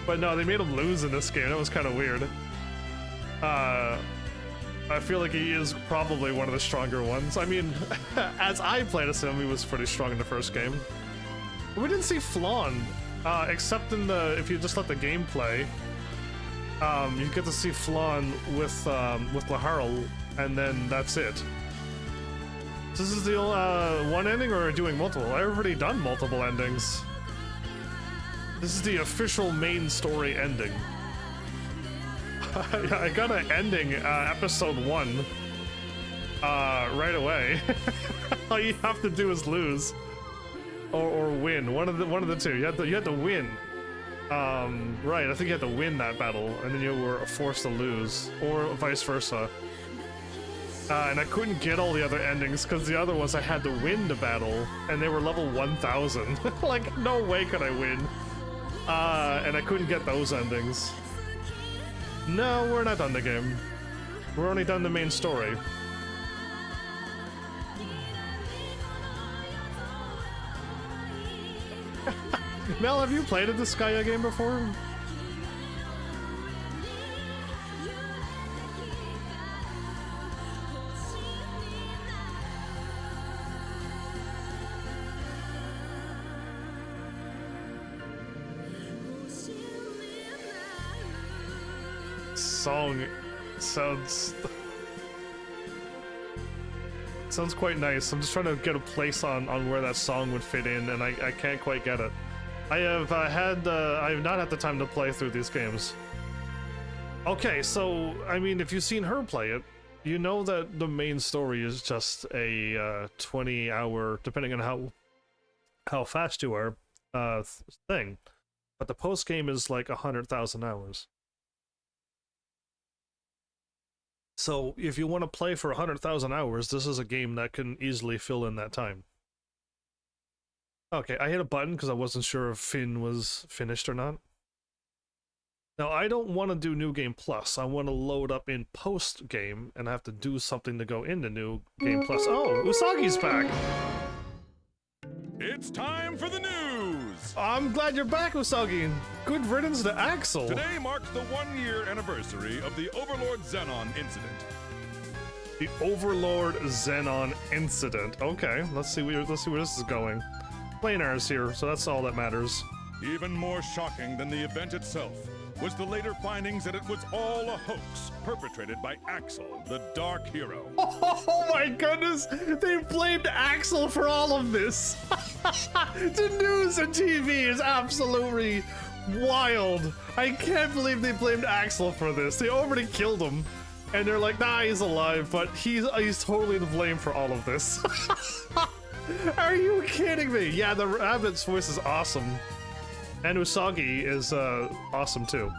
But no, they made him lose in this game. That was kind of weird. I feel like he is probably one of the stronger ones. I mean, as I played as him, he was pretty strong in the first game. We didn't see Flan, except in the, if you just let the game play, you get to see Flan with Laharl, and then that's it. So this is the one ending, or are we doing multiple? I've already done multiple endings. This is the official main story ending. I got an ending, episode 1, right away. All you have to do is lose, or win. One of the two. You had to win. Right. I think you had to win that battle, and then you were forced to lose, or vice versa. And I couldn't get all the other endings because the other ones I had to win the battle, and they were level 1,000. Like, no way could I win. And I couldn't get those endings. No, we're not done the game. We're only done the main story. Mel, have you played a Disgaea game before? song sounds quite nice. I'm just trying to get a place on where that song would fit in, and I can't quite get it. I have not had the time to play through these games. Okay, so I mean, if you've seen her play it, you know that the main story is just a 20-hour, depending on how fast you are, thing. But the post game is like 100,000 hours. So if you want to play for 100,000 hours, this is a game that can easily fill in that time. Okay, I hit a button because I wasn't sure if Finn was finished or not. Now, I don't want to do New Game Plus. I want to load up in post game and have to do something to go into New Game Plus. Oh, Usagi's back! It's time for the news! I'm glad you're back, Usagi. Good riddance to Axel. Today marks the 1-year anniversary of the Overlord Xenon incident. The Overlord Xenon incident. Okay, let's see where this is going. Planar's here, so that's all that matters. Even more shocking than the event itself was the later findings that it was all a hoax perpetrated by Axel, the Dark Hero. Oh my goodness! They blamed Axel for all of this! The news and TV is absolutely wild! I can't believe they blamed Axel for this. They already killed him, and they're like, nah, he's alive, but he's totally to blame for all of this. Are you kidding me? Yeah, the rabbit's voice is awesome. And Usagi is awesome too.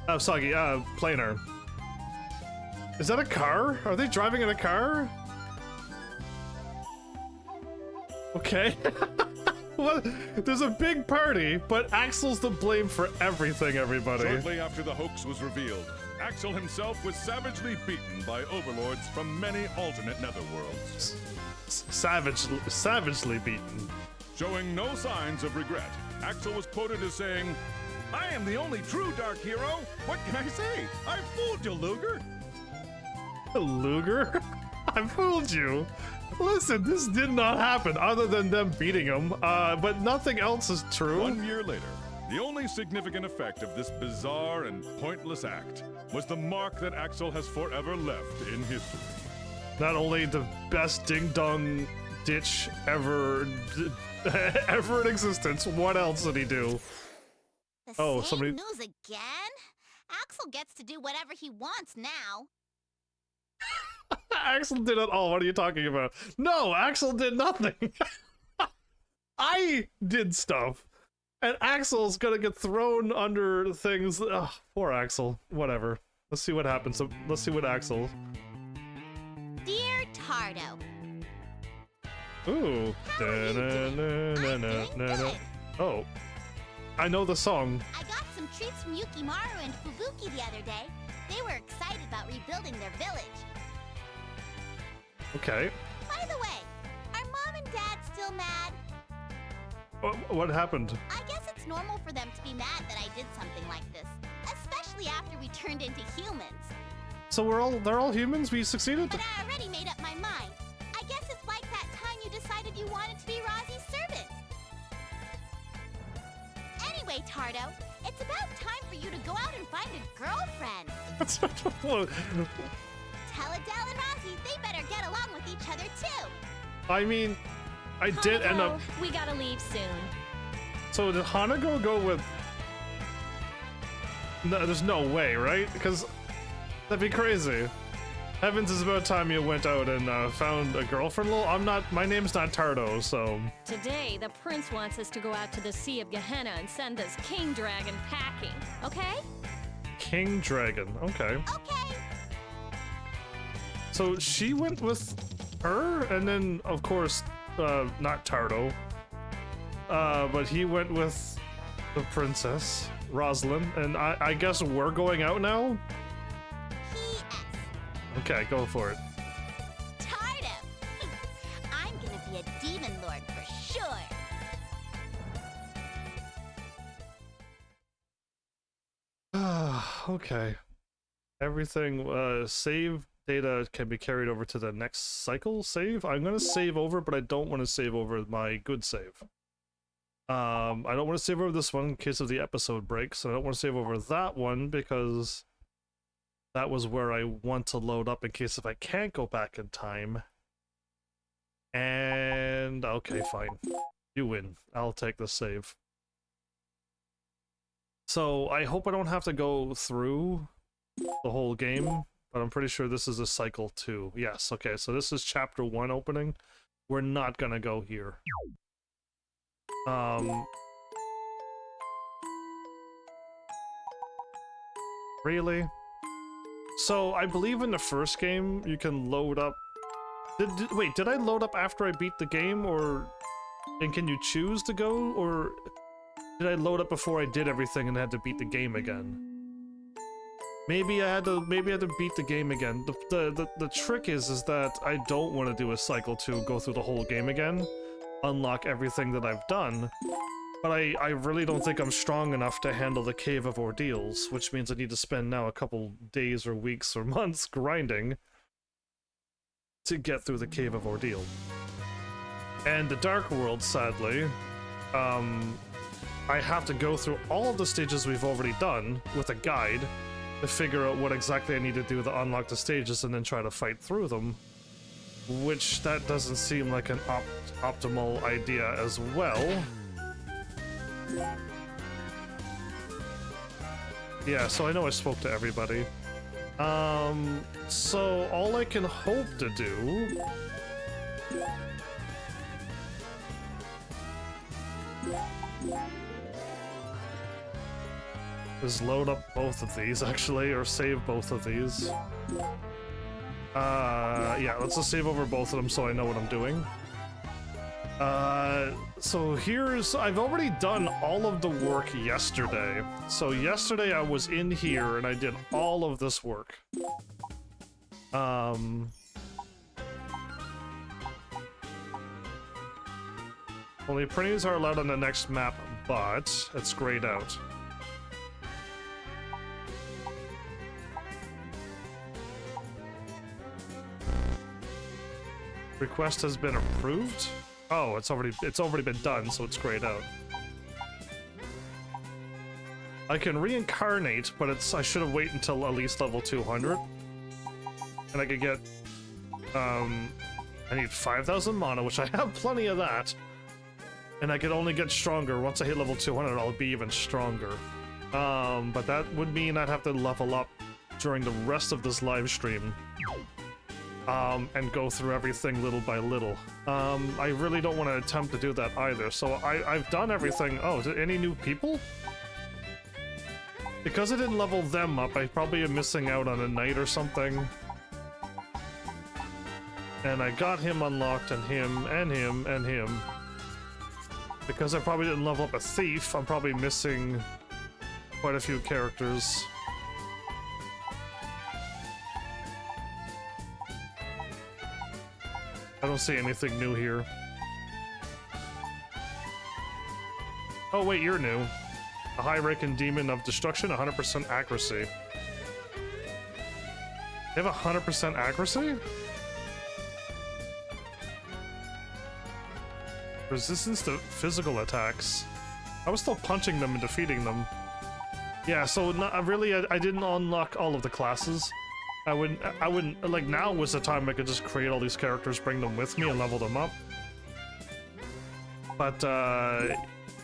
Usagi, Planar. Is that a car? Are they driving in a car? Okay. What? There's a big party, but Axel's to blame for everything, everybody. Shortly after the hoax was revealed, Axel himself was savagely beaten by overlords from many alternate netherworlds. Savagely beaten. Showing no signs of regret, Axel was quoted as saying, "I am the only true Dark Hero. What can I say? I fooled you, Luger." Luger? I fooled you. Listen, this did not happen other than them beating him, but nothing else is true. 1 year later, the only significant effect of this bizarre and pointless act was the mark that Axel has forever left in history. Not only the best ding-dong ditch ever in existence, what else did he do? The same news again? Axel gets to do whatever he wants now. Axel did it all. What are you talking about? No, Axel did nothing. I did stuff. And Axel's gonna get thrown under things. Ugh, poor Axel. Whatever. Let's see what happens. Let's see what Axel... Dear Tardo. Ooh. Oh. I know the song. I got some treats from Yukimaru and Fubuki the other day. They were excited about rebuilding their village. Okay. By the way, are Mom and Dad still mad? What happened? I guess it's normal for them to be mad that I did something like this, especially after we turned into humans. So they're all humans? We succeeded? But I already made up my mind. I guess it's like that time you decided you wanted to be Rozzie's servant. Anyway, Tardo, it's about time for you to go out and find a girlfriend. Tell Adele and Rozzie they better get along with each other too. I mean, I did end up... We gotta leave soon. So did Hanago go with... No, there's no way, right? Because that'd be crazy. Heavens, is about time you went out and found a girlfriend. My name's not Tardo, so... Today, the prince wants us to go out to the Sea of Gehenna and send this king dragon packing, okay? King dragon, okay. Okay. So she went with her, and then, of course, not Tardo, but he went with the princess, Rosalind, and I guess we're going out now? P.S. Okay, go for it. Tardo! I'm gonna be a demon lord for sure. Okay. Everything, save data can be carried over to the next cycle save. I'm gonna save over, but I don't want to save over my good save. I don't want to save over this one in case of the episode breaks. I don't want to save over that one because That was where I want to load up in case if I can't go back in time. And okay, fine. You win. I'll take the save. So I hope I don't have to go through the whole game, but I'm pretty sure this is a cycle 2. Yes, okay, so this is chapter 1 opening. We're not gonna go here. Really? So I believe in the first game you can load up. Wait, did I load up after I beat the game, or and can you choose to go, or did I load up before I did everything and had to beat the game again? Maybe I had to beat the game again. The trick is that I don't want to do a cycle 2, go through the whole game again, unlock everything that I've done. But I really don't think I'm strong enough to handle the Cave of Ordeals, which means I need to spend now a couple days or weeks or months grinding to get through the Cave of Ordeal. And the Dark World, sadly, I have to go through all of the stages we've already done with a guide to figure out what exactly I need to do to unlock the stages and then try to fight through them. Which, that doesn't seem like an optimal idea as well. Yeah, so I know I spoke to everybody. So all I can hope to do is load up both of these, actually, or save both of these. Yeah, let's just save over both of them so I know what I'm doing. So I've already done all of the work yesterday. So yesterday I was in here and I did all of this work. Only printies are allowed on the next map, but it's grayed out. Request has been approved? Oh, it's already been done, so it's grayed out. I can reincarnate, but I should have waited until at least level 200. And I could get I need 5,000 mana, which I have plenty of that. And I could only get stronger. Once I hit level 200, I'll be even stronger. But that would mean I'd have to level up during the rest of this live stream. And go through everything little by little. I really don't want to attempt to do that either, so I've done everything. Oh, any new people? Because I didn't level them up, I probably am missing out on a knight or something. And I got him unlocked, and him, and him, and him. Because I probably didn't level up a thief, I'm probably missing quite a few characters. I don't see anything new here. Oh wait, you're new. A high-ranking demon of destruction, 100% accuracy. They have 100% accuracy? Resistance to physical attacks. I was still punching them and defeating them. Yeah, so I didn't unlock all of the classes. I wouldn't, like, now was the time I could just create all these characters, bring them with me, and level them up. But,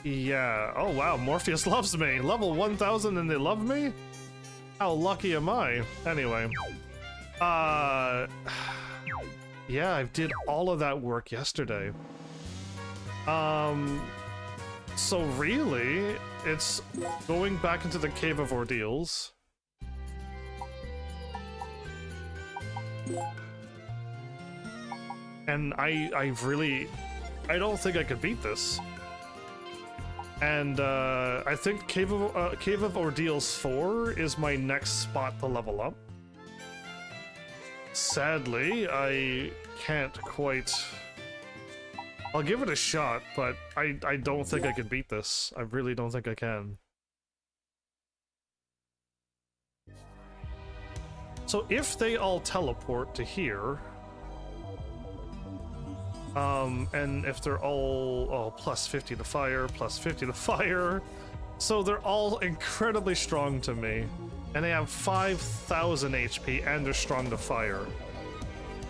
yeah. Oh, wow, Morpheus loves me. Level 1000 and they love me? How lucky am I? Anyway. Yeah, I did all of that work yesterday. So really, it's going back into the Cave of Ordeals. And I don't think I could beat this. And I think Cave of Ordeals 4 is my next spot to level up. Sadly, I can't quite. I'll give it a shot, but I don't think I can beat this. I really don't think I can. So if they all teleport to here, and if they're all plus 50 to fire, plus 50 to fire, so they're all incredibly strong to me. and they have 5,000 HP, and they're strong to fire.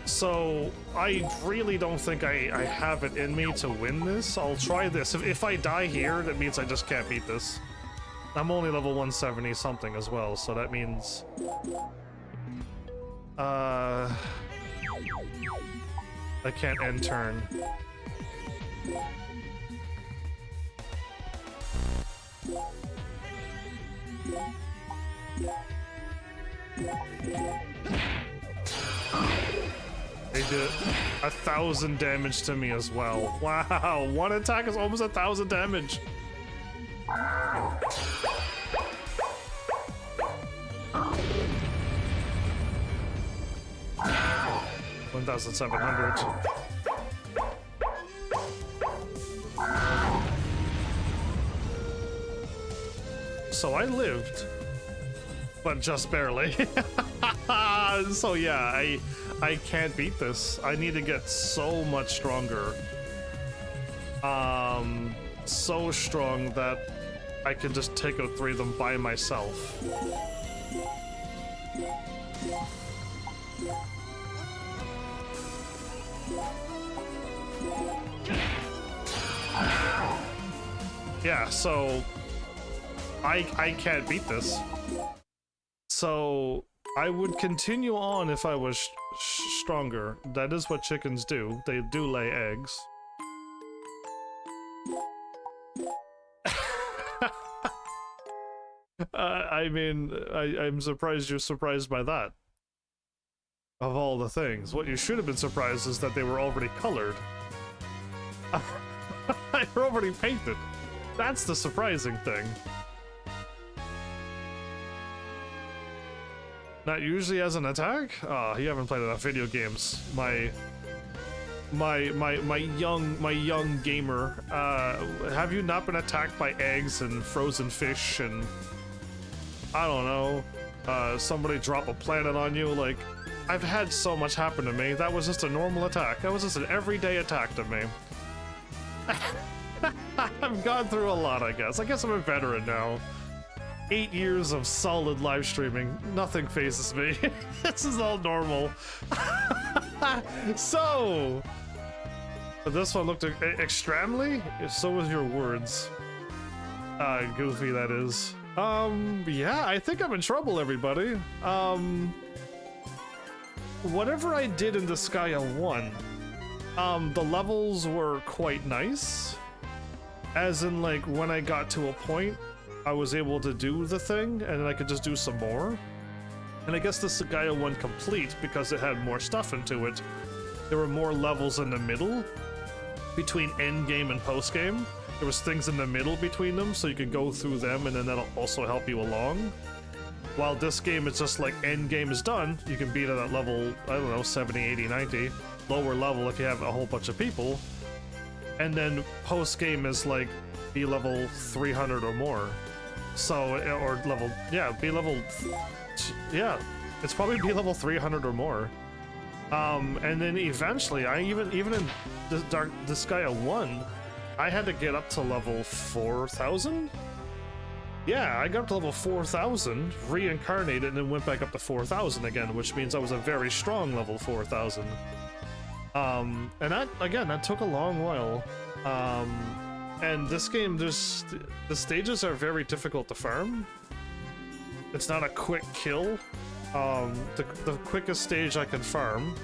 So I really don't think I have it in me to win this. I'll try this. If I die here, that means I just can't beat this. I'm only level 170 something as well, so that means... I can't end turn. They did 1,000 damage to me as well. Wow, one attack is almost 1,000 damage. 1,700. So I lived, but just barely. So yeah, I can't beat this. I need to get so much stronger. So strong that I can just take out 3 of them by myself. Yeah, so I can't beat this. So I would continue on if I was stronger. That is what chickens do. They do lay eggs. I mean, I'm surprised you're surprised by that. Of all the things. What you should have been surprised is that they were already colored. They were already painted. That's the surprising thing. Not usually as an attack? Oh, you haven't played enough video games. My young gamer. Have you not been attacked by eggs and frozen fish and I don't know, somebody drop a planet on you? Like, I've had so much happen to me. That was just a normal attack. That was just an everyday attack to me. I've gone through a lot, I guess. I guess I'm a veteran now. 8 years of solid live streaming. Nothing phases me. This is all normal. So, this one looked extremely. So was your words. Goofy, that is. Yeah, I think I'm in trouble, everybody. Whatever I did in Disgaea 1, the levels were quite nice. As in, like, when I got to a point, I was able to do the thing, and then I could just do some more. And I guess the Disgaea 1 complete, because it had more stuff into it, there were more levels in the middle, between endgame and postgame. There was things in the middle between them, so you could go through them, and then that'll also help you along. While this game is just like endgame is done, you can beat it at level, I don't know, 70, 80, 90. Lower level if you have a whole bunch of people. And then post-game is like be level 300 or more. So, or level, yeah, be level, yeah, it's probably be level 300 or more. And then eventually, even in Disgaea 1, I had to get up to level 4,000? Yeah, I got up to level 4,000, reincarnated, and then went back up to 4,000 again, which means I was a very strong level 4,000. And that, again, that took a long while. And this game, the stages are very difficult to farm. It's not a quick kill. The quickest stage I can farm.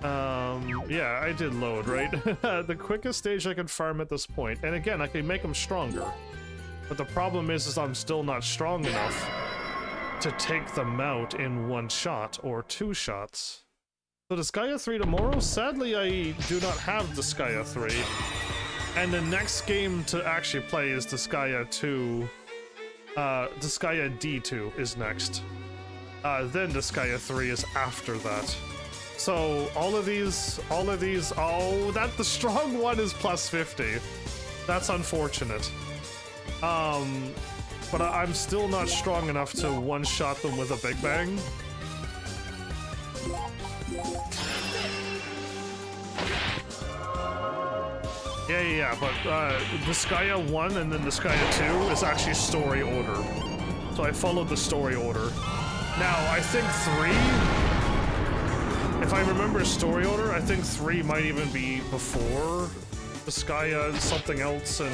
Yeah, I did load, right? The quickest stage I can farm at this point. And again, I can make them stronger. But the problem is I'm still not strong enough to take them out in 1 shot or 2 shots. So Disgaea 3 tomorrow? Sadly, I do not have Disgaea 3. And the next game to actually play is Disgaea 2. Disgaea D2 is next. Then Disgaea 3 is after that. So all of these, oh, that the strong one is plus 50. That's unfortunate. But I'm still not strong enough to one-shot them with a Big Bang. Yeah, but Disgaea 1 and then Disgaea 2 is actually story order. So I followed the story order. Now, I think 3... If I remember story order, I think 3 might even be before Disgaea and something else, and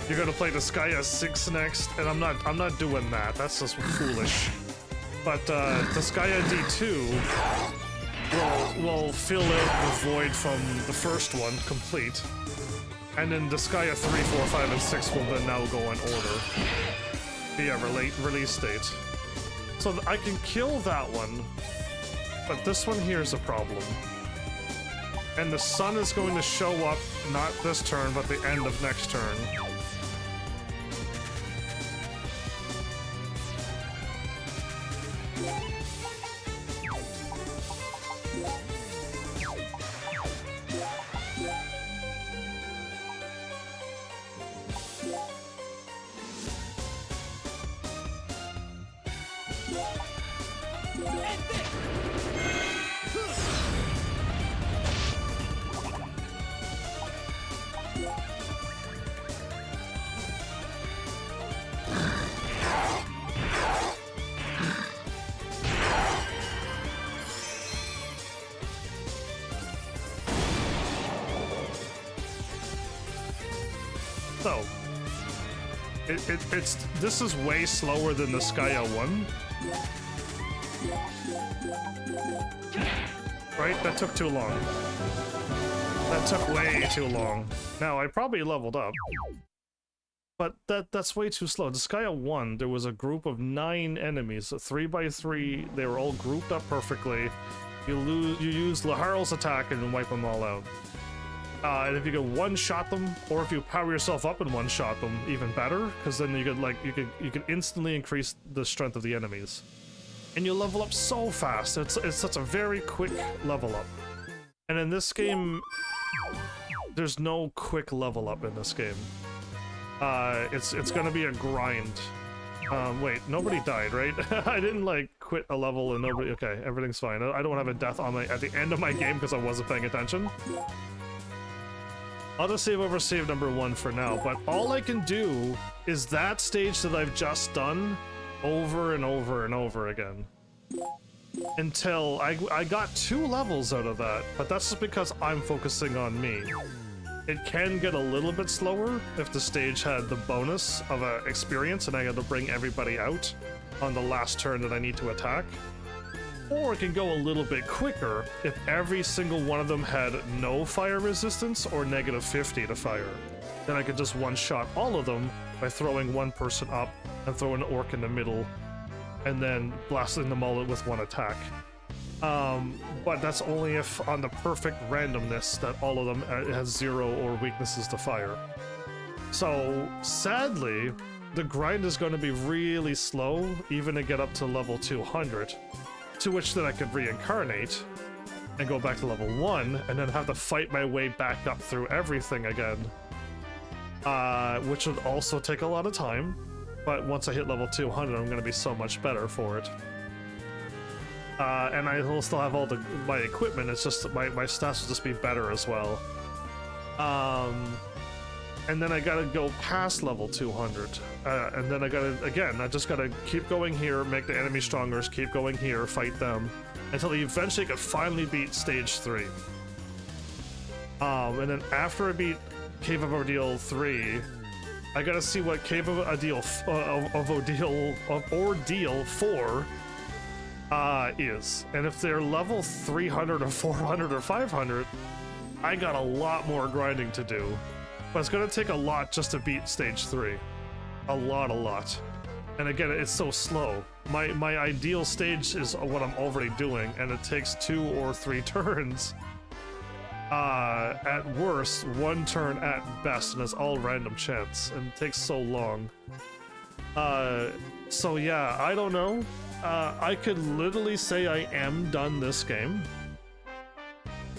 you're gonna play Disgaea 6 next, and I'm not doing that. That's just foolish. But Disgaea D2 will fill out the void from the first one complete. And then Disgaea 3, 4, 5, and 6 will then now go in order via release date. So I can kill that one, but this one here is a problem. And the sun is going to show up not this turn, but the end of next turn. So, this is way slower than the Disgaea 1. Right? That took too long. That took way too long. Now, I probably leveled up. But that's way too slow. Disgaea 1, there was a group of 9 enemies, 3 by 3. They were all grouped up perfectly. You use Laharl's attack and wipe them all out. And if you could one-shot them, or if you power yourself up and one-shot them, even better, because then you could instantly increase the strength of the enemies, and you level up so fast. It's such a very quick level up. And in this game, there's no quick level up in this game. It's gonna be a grind. Wait, nobody died, right? I didn't like quit a level and nobody. Okay, everything's fine. I don't have a death on at the end of my game because I wasn't paying attention. I'll just save over save number 1 for now, but all I can do is that stage that I've just done over and over and over again. Until I got 2 levels out of that, but that's just because I'm focusing on me. It can get a little bit slower if the stage had the bonus of experience and I had to bring everybody out on the last turn that I need to attack. Or it can go a little bit quicker if every single one of them had no fire resistance or -50 to fire. Then I could just one-shot all of them by throwing one person up and throwing an orc in the middle and then blasting them all with one attack. But that's only if on the perfect randomness that all of them has 0 or weaknesses to fire. So sadly, the grind is going to be really slow even to get up to level 200. To which then I could reincarnate and go back to level 1 and then have to fight my way back up through everything again. Which would also take a lot of time, but once I hit level 200 I'm going to be so much better for it. And I will still have all my equipment, it's just my stats will just be better as well. And then I gotta go past level 200. And then I just gotta keep going here, make the enemy stronger, keep going here, fight them, until I eventually could finally beat stage 3. And then after I beat Cave of Ordeal 3, I gotta see what Cave of Ordeal 4 is. And if they're level 300 or 400 or 500, I got a lot more grinding to do. But it's gonna take a lot just to beat stage 3. A lot. And again, it's so slow. My ideal stage is what I'm already doing, and it takes 2 or 3 turns. At worst, 1 turn at best, and it's all random chance, and it takes so long. So yeah, I don't know. I could literally say I am done this game.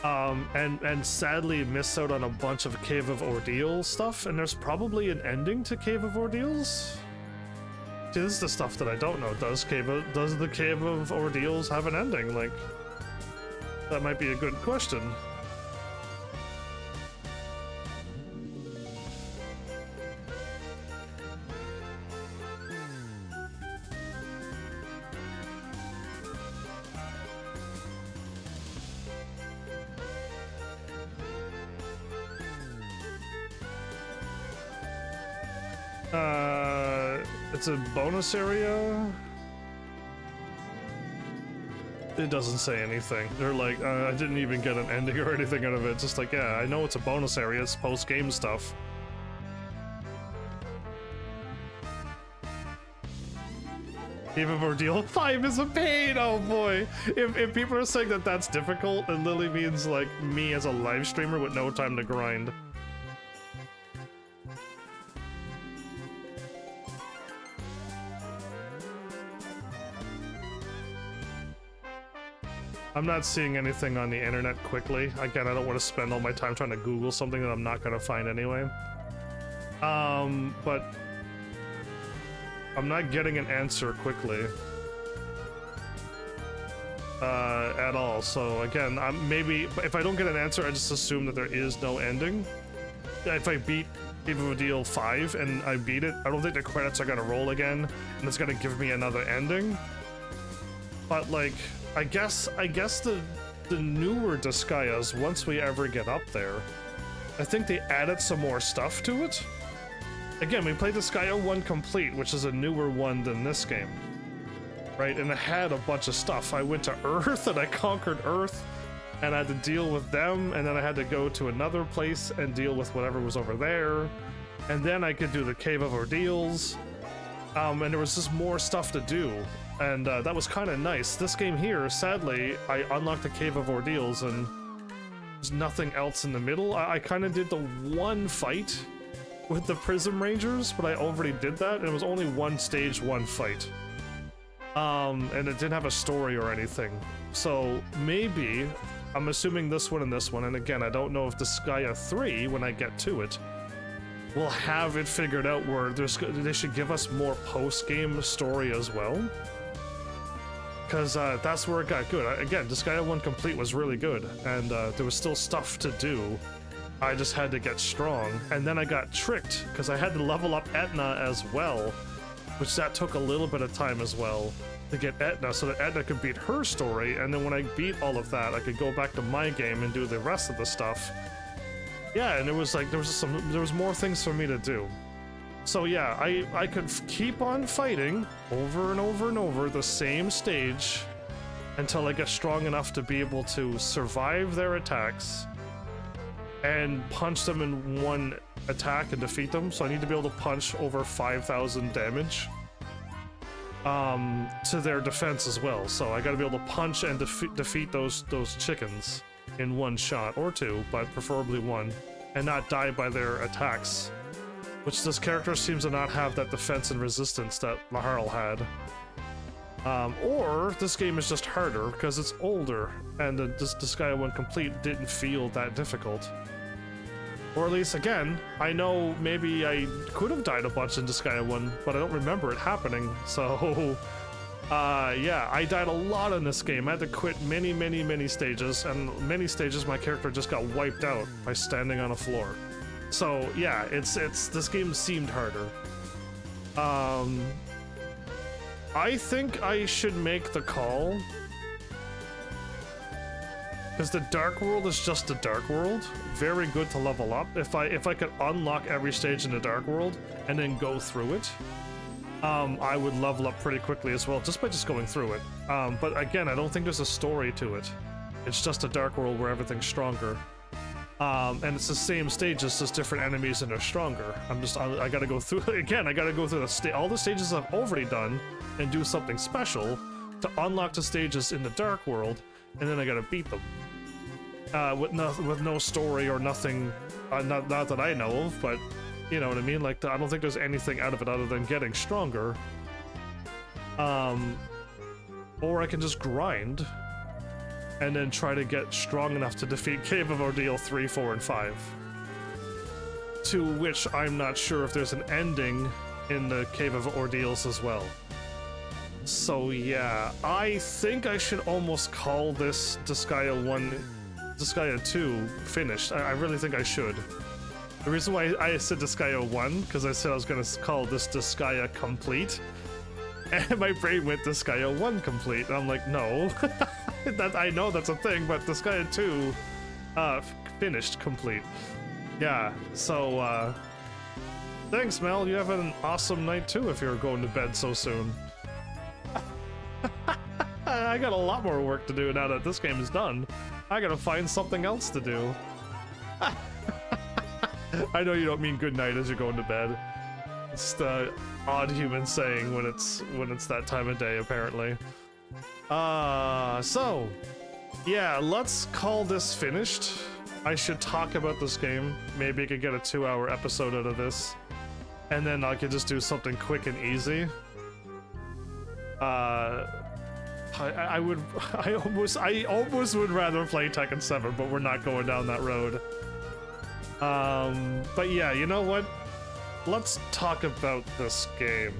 And sadly miss out on a bunch of Cave of Ordeal stuff, and there's probably an ending to Cave of Ordeals? See, this is the stuff that I don't know. Does the Cave of Ordeals have an ending? Like, that might be a good question. It's a bonus area. It doesn't say anything. They're like, I didn't even get an ending or anything out of it. It's just like, yeah, I know it's a bonus area. It's post-game stuff. Cave of Ordeal 5 is a pain. Oh boy. If people are saying that that's difficult, it literally means like me as a live streamer with no time to grind. I'm not seeing anything on the internet quickly. Again, I don't want to spend all my time trying to Google something that I'm not going to find anyway. But I'm not getting an answer quickly. At all. So again, maybe if I don't get an answer, I just assume that there is no ending. If I beat Cave of Ordeal 5 and I beat it, I don't think the credits are going to roll again, and it's going to give me another ending. But like, I guess the newer Disgaeas, once we ever get up there, I think they added some more stuff to it. Again, we played Disgaea 1 Complete, which is a newer one than this game, right? And it had a bunch of stuff. I went to Earth and I conquered Earth, and I had to deal with them, and then I had to go to another place and deal with whatever was over there, and then I could do the Cave of Ordeals, and there was just more stuff to do. And that was kind of nice. This game here, sadly, I unlocked the Cave of Ordeals and there's nothing else in the middle. I kind of did the one fight with the Prism Rangers, but I already did that, and it was only one stage, one fight. And it didn't have a story or anything. So maybe, I'm assuming this one, and again, I don't know if Disgaea 3, when I get to it, will have it figured out where they should give us more post-game story as well. Because that's where it got good. Again, Disgaea 1 Complete was really good, and there was still stuff to do. I just had to get strong, and then I got tricked, because I had to level up Etna as well, which that took a little bit of time as well, to get Etna, so that Etna could beat her story, and then when I beat all of that, I could go back to my game and do the rest of the stuff. Yeah, and it was like, there was more things for me to do. So yeah, I could keep on fighting over and over and over the same stage until I get strong enough to be able to survive their attacks and punch them in one attack and defeat them. So I need to be able to punch over 5,000 damage to their defense as well. So I gotta be able to punch and defeat those chickens in one shot, or two, but preferably one, and not die by their attacks. Which this character seems to not have that defense and resistance that Laharl had. Or this game is just harder because it's older, and this Disgaea 1 Complete didn't feel that difficult. Or at least, again, I know maybe I could have died a bunch in Disgaea 1, but I don't remember it happening, so... yeah, I died a lot in this game. I had to quit many stages, and many stages my character just got wiped out by standing on a floor. So yeah, this game seemed harder. I think I should make the call, because the Dark World is just a Dark World. Very good to level up. If I could unlock every stage in the Dark World and then go through it, I would level up pretty quickly as well, just by going through it. But again, I don't think there's a story to it. It's just a Dark World where everything's stronger. And it's the same stages, just different enemies and they're stronger. I gotta go through, again, I gotta go through all the stages I've already done and do something special to unlock the stages in the Dark World, and then I gotta beat them. With no story or nothing, not that I know of, but you know what I mean? Like, I don't think there's anything out of it other than getting stronger. Or I can just grind and then try to get strong enough to defeat Cave of Ordeal 3, 4, and 5. To which I'm not sure if there's an ending in the Cave of Ordeals as well. So yeah, I think I should almost call this Disgaea 2 finished. I really think I should. The reason why I said Disgaea 1, because I said I was going to call this Disgaea Complete, and my brain went Disgaea 1 Complete, and I'm like, no. I know that's a thing, but Disgaea 2 finished complete. Yeah, so Thanks, Mel. You have an awesome night too if you're going to bed so soon. I got a lot more work to do now that this game is done. I gotta find something else to do. I know you don't mean good night as you're going to bed. It's the odd human saying when it's that time of day, apparently. So yeah, let's call this finished. I should talk about this game. Maybe I could get a 2-hour episode out of this, and then I could just do something quick and easy. I almost would rather play Tekken 7, but we're not going down that road. But yeah, you know what? Let's talk about this game.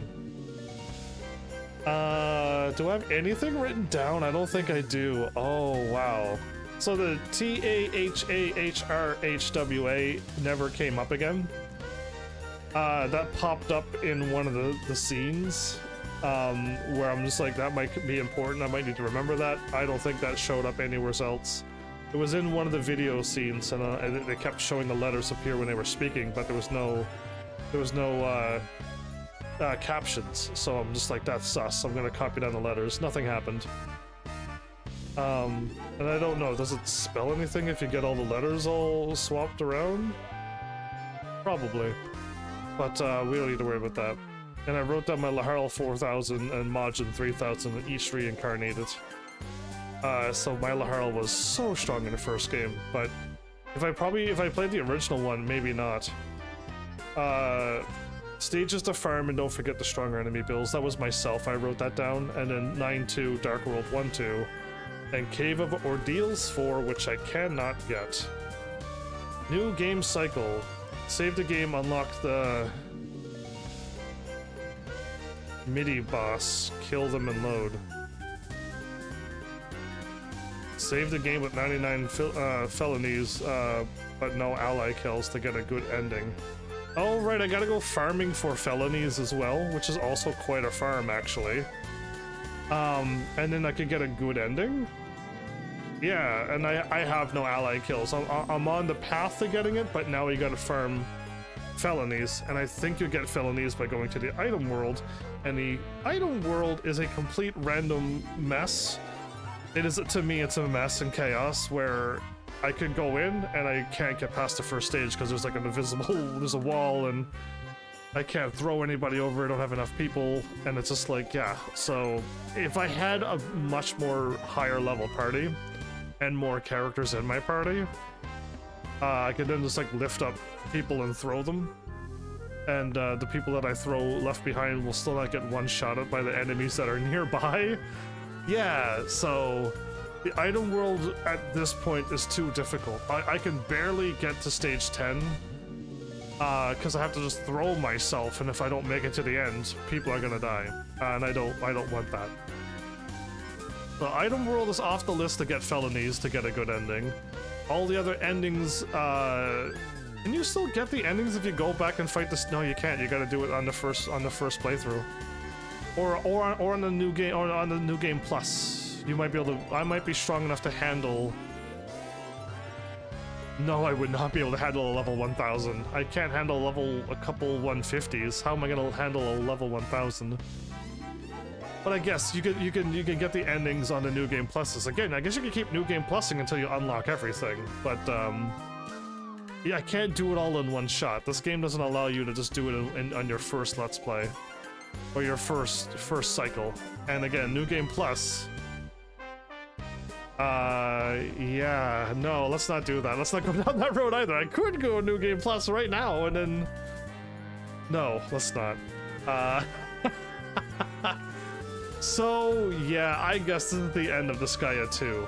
Do I have anything written down? I don't think I do. Oh, wow. So the TAHAHRHWA never came up again. That popped up in one of the scenes, where I'm just like, that might be important. I might need to remember that. I don't think that showed up anywhere else. It was in one of the video scenes, and they kept showing the letters appear when they were speaking, but there was no captions. So I'm just like, that's sus. I'm gonna copy down the letters. Nothing happened. And I don't know, does it spell anything if you get all the letters all swapped around? Probably. But we don't need to worry about that. And I wrote down my Laharl 4000 and Majin 3000 each reincarnated. So my Laharl was so strong in the first game, but if I played the original one, maybe not. Stages to farm and don't forget the stronger enemy builds. That was myself, I wrote that down. And then 9-2, Dark World 1-2. And Cave of Ordeals 4, which I cannot get. New game cycle. Save the game, unlock the MIDI boss, kill them and load. Save the game with 99 felonies, but no ally kills to get a good ending. Oh right, I gotta go farming for felonies as well, which is also quite a farm actually. And then I could get a good ending? Yeah, and I have no ally kills. I'm on the path to getting it, but now you gotta farm felonies, and I think you get felonies by going to the item world, and the item world is a complete random mess. It is, to me, it's a mess and chaos where I could go in and I can't get past the first stage because there's like an invisible, there's a wall and I can't throw anybody over, I don't have enough people, and it's just like, yeah. So if I had a much more higher level party and more characters in my party, I could then just like lift up people and throw them, and the people that I throw left behind will still not get one-shotted by the enemies that are nearby. Yeah, so the item world at this point is too difficult. I can barely get to stage 10 because I have to just throw myself, and if I don't make it to the end, people are gonna die, and I don't want that. The item world is off the list to get felonies to get a good ending. All the other endings, can you still get the endings if you go back and fight this? No, you can't. You got to do it on the first playthrough, or on the new game, or on the new game plus. You might be able to. I might be strong enough to handle. No, I would not be able to handle a level 1000. I can't handle a couple 150s. How am I gonna handle a level 1000? But I guess you can get the endings on the new game pluses. Again, I guess you can keep new game plusing until you unlock everything. But yeah, I can't do it all in one shot. This game doesn't allow you to just do it on your first Let's Play or your first cycle. And again, new game plus. Yeah, no, let's not do that. Let's not go down that road either. I could go new game plus right now and then. No, let's not. So, yeah, I guess this is the end of Disgaea 2.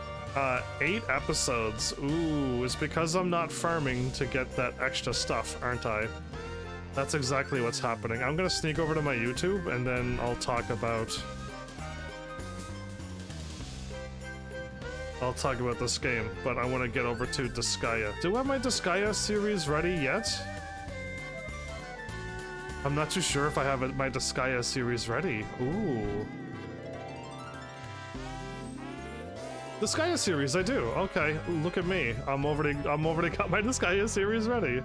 8 episodes. Ooh, it's because I'm not farming to get that extra stuff, aren't I? That's exactly what's happening. I'm gonna sneak over to my YouTube, and then I'll talk about this game, but I want to get over to Disgaea. Do I have my Disgaea series ready yet? I'm not too sure if I have my Disgaea series ready. Ooh. Disgaea series, I do. Okay, look at me. I'm already got my Disgaea series ready.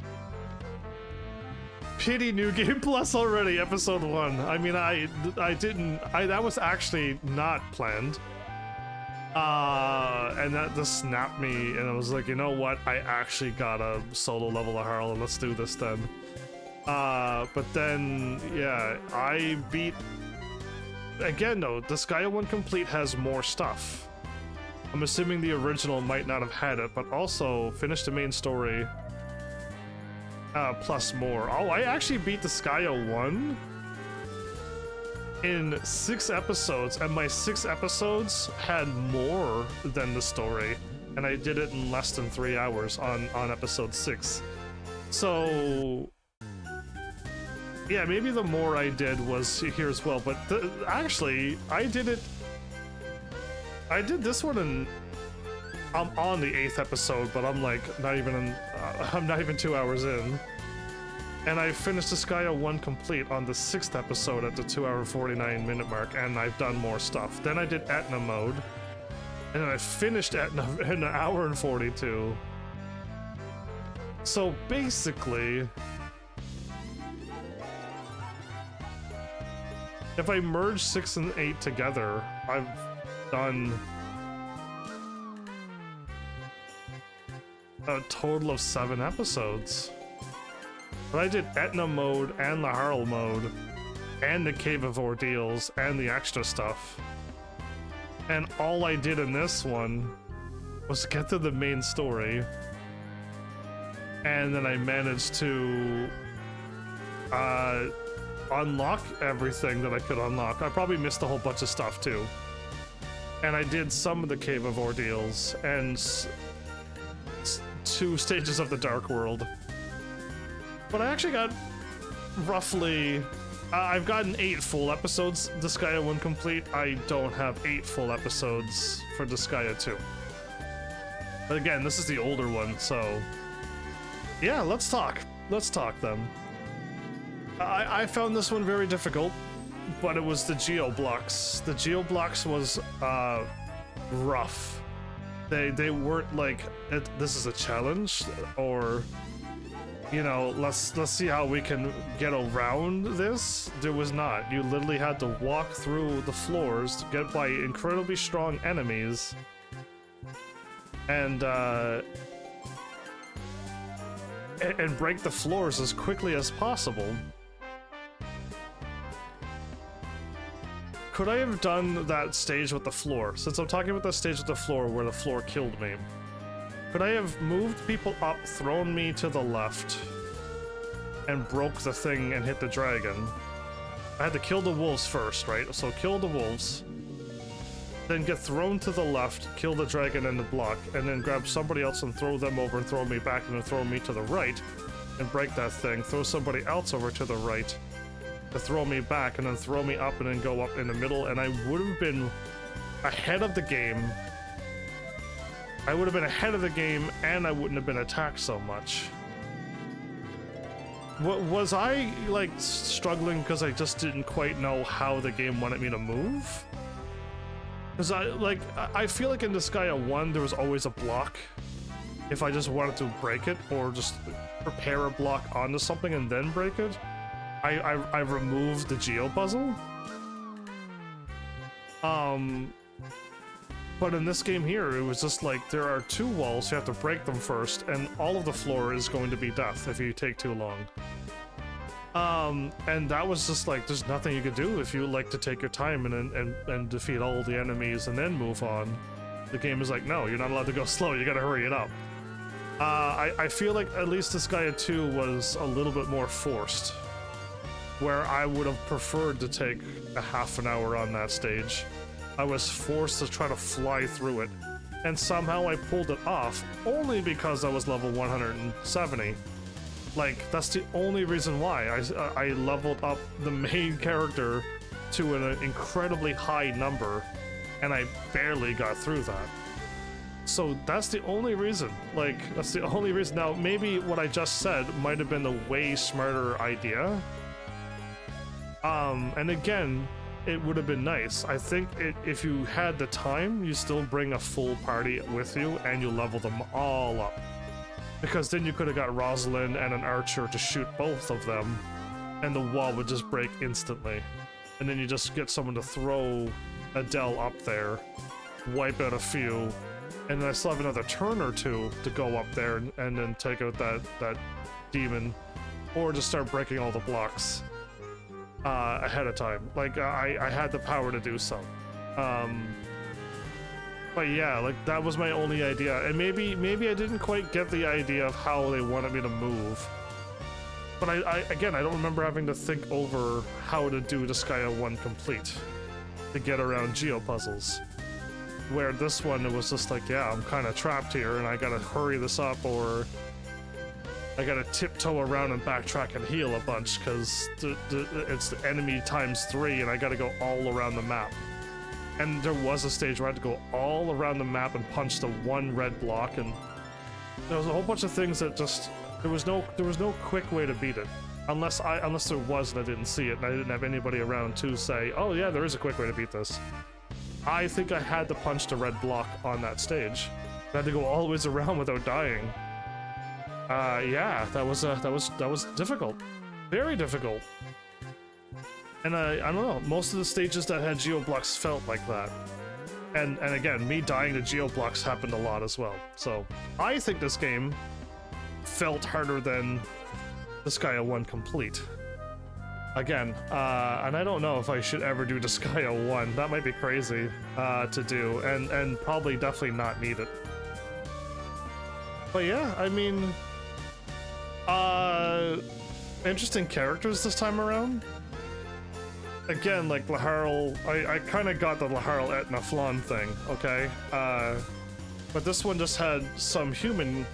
pity New Game Plus already, episode 1. I mean, that was actually not planned. And that just snapped me, and I was like, you know what? I actually got a solo level of Harl, and let's do this then. But then, yeah, I beat... Again, though, Disgaea 1 Complete has more stuff. I'm assuming the original might not have had it, but also finished the main story. Plus more. Oh, I actually beat Disgaea 1 in 6 episodes, and my 6 episodes had more than the story, and I did it in less than 3 hours on episode 6. So yeah, maybe the more I did was here as well, but actually I did this one in I'm on the 8th episode, but I'm like I'm not even 2 hours in. And I finished Disgaea 1 Complete on the 6th episode at the 2-hour 49-minute mark, and I've done more stuff. Then I did Etna mode, and then I finished Etna in 1 hour and 42. So basically, if I merge 6 and 8 together, I've done a total of 7 episodes. But I did Etna mode and the Harl mode and the Cave of Ordeals and the extra stuff. And all I did in this one was get to the main story. And then I managed to unlock everything that I could unlock. I probably missed a whole bunch of stuff too. And I did some of the Cave of Ordeals and 2 stages of the Dark World. But I actually got roughly... I've gotten 8 full episodes Disgaea 1 Complete. I don't have 8 full episodes for Disgaea 2. But again, this is the older one, so... Yeah, let's talk. Let's talk then. I found this one very difficult, but it was the Geo blocks. The Geo blocks was rough. They weren't like, this is a challenge, or... you know, let's see how we can get around this. There was not. You literally had to walk through the floors to get by incredibly strong enemies, and break the floors as quickly as possible. Could I have done that stage with the floor? Since I'm talking about the stage with the floor where the floor killed me, could I have moved people up, thrown me to the left, and broke the thing and hit the dragon? I had to kill the wolves first, right? So kill the wolves, then get thrown to the left, kill the dragon and the block, and then grab somebody else and throw them over and throw me back and then throw me to the right and break that thing, throw somebody else over to the right to throw me back and then throw me up and then go up in the middle, and I would have been ahead of the game. I would have been ahead of the game, and I wouldn't have been attacked so much. Was I, like, struggling because I just didn't quite know how the game wanted me to move? Because I feel like in Disgaea 1, there was always a block if I just wanted to break it, or just prepare a block onto something and then break it. I removed the Geo puzzle. But in this game here, it was just like, there are 2 walls, you have to break them first, and all of the floor is going to be death if you take too long. And that was just like, there's nothing you could do if you like to take your time and defeat all the enemies and then move on. The game is like, no, you're not allowed to go slow, you gotta hurry it up. I feel like at least Disgaea 2 was a little bit more forced, where I would have preferred to take a half an hour on that stage. I was forced to try to fly through it, and somehow I pulled it off, only because I was level 170. Like, that's the only reason why. I leveled up the main character to an incredibly high number, and I barely got through that. So that's the only reason. Like, that's the only reason. Now, maybe what I just said might have been the way smarter idea. And again, it would have been nice. I think if you had the time, you still bring a full party with you and you level them all up. Because then you could have got Rosalind and an archer to shoot both of them and the wall would just break instantly. And then you just get someone to throw Adele up there, wipe out a few, and then I still have another turn or two to go up there and then take out that demon, or just start breaking all the blocks ahead of time. Like, I had the power to do so. But yeah, like, that was my only idea. And maybe I didn't quite get the idea of how they wanted me to move. But again, I don't remember having to think over how to do Disgaea 1 complete to get around geo-puzzles. Where this one, it was just like, yeah, I'm kind of trapped here and I gotta hurry this up, or I gotta tiptoe around and backtrack and heal a bunch because it's the enemy times 3 and I gotta go all around the map. And there was a stage where I had to go all around the map and punch the one red block, and there was a whole bunch of things that just, there was no quick way to beat it. Unless there was and I didn't see it and I didn't have anybody around to say, oh yeah, there is a quick way to beat this. I think I had to punch the red block on that stage. I had to go all the ways around without dying. Yeah, that was difficult. Very difficult. And I don't know, most of the stages that had geoblocks felt like that. And again, me dying to geoblocks happened a lot as well. So I think this game felt harder than Disgaea 1 complete. Again, and I don't know if I should ever do Disgaea 1. That might be crazy to do, and probably definitely not need it. But yeah, I mean, interesting characters this time around. Again, like Laharl, I kind of got the Laharl Etna Flan thing, okay? But this one just had some human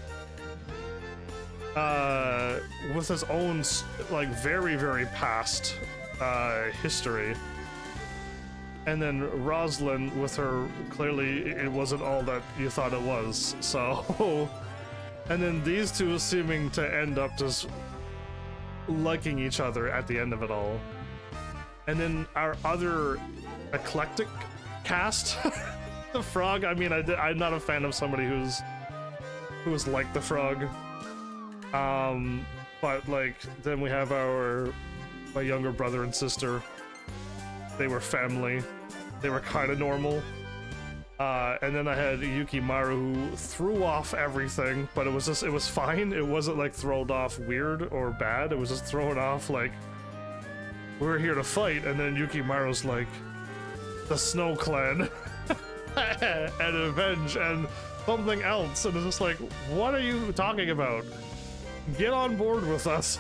with his own, like, very, very past history. And then Roslyn with her, clearly it wasn't all that you thought it was, so... And then these two seeming to end up just liking each other at the end of it all. And then our other eclectic cast, the frog, I mean, I'm not a fan of somebody who's like the frog. But like, then we have my younger brother and sister. They were family. They were kind of normal. And then I had Yukimaru who threw off everything, but it was fine. It wasn't like thrown off weird or bad. It was just thrown off like, we're here to fight, and then Yukimaru's like, the Snow Clan, and Avenge, and something else, and it's just like, what are you talking about? Get on board with us.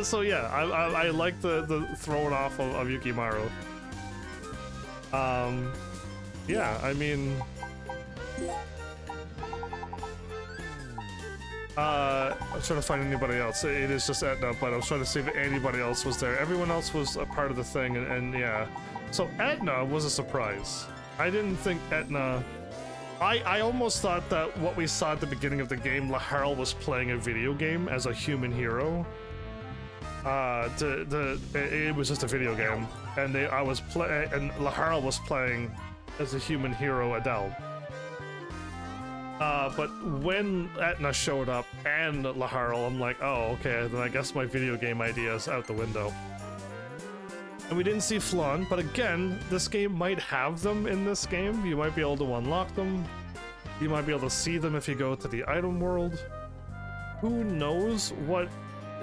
So yeah, I like the throwing off of Yukimaru. Yeah, I mean, I'm trying to find anybody else. It is just Etna, but I was trying to see if anybody else was there. Everyone else was a part of the thing, and yeah. So Etna was a surprise. I didn't think Etna... I almost thought that what we saw at the beginning of the game, Laharl was playing a video game as a human hero. It was just a video game, and and Laharl was playing as a human hero, Adele. But when Etna showed up and Laharl, I'm like, oh, okay, then I guess my video game idea is out the window. And we didn't see Flan, but again, this game might have them in this game. You might be able to unlock them. You might be able to see them if you go to the item world. Who knows what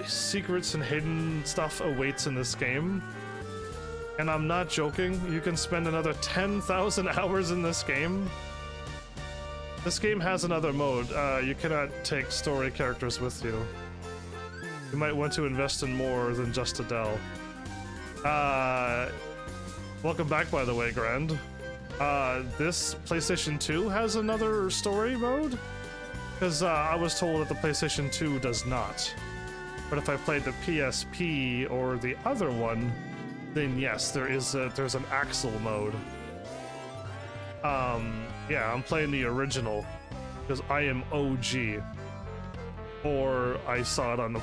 secrets and hidden stuff awaits in this game? And I'm not joking, you can spend another 10,000 hours in this game. This game has another mode. You cannot take story characters with you. You might want to invest in more than just Adele. Welcome back, by the way, Grand. This PlayStation 2 has another story mode? Because I was told that the PlayStation 2 does not. But if I played the PSP or the other one, then yes, there's an Axel mode. Yeah, I'm playing the original because I am OG. Or I saw it on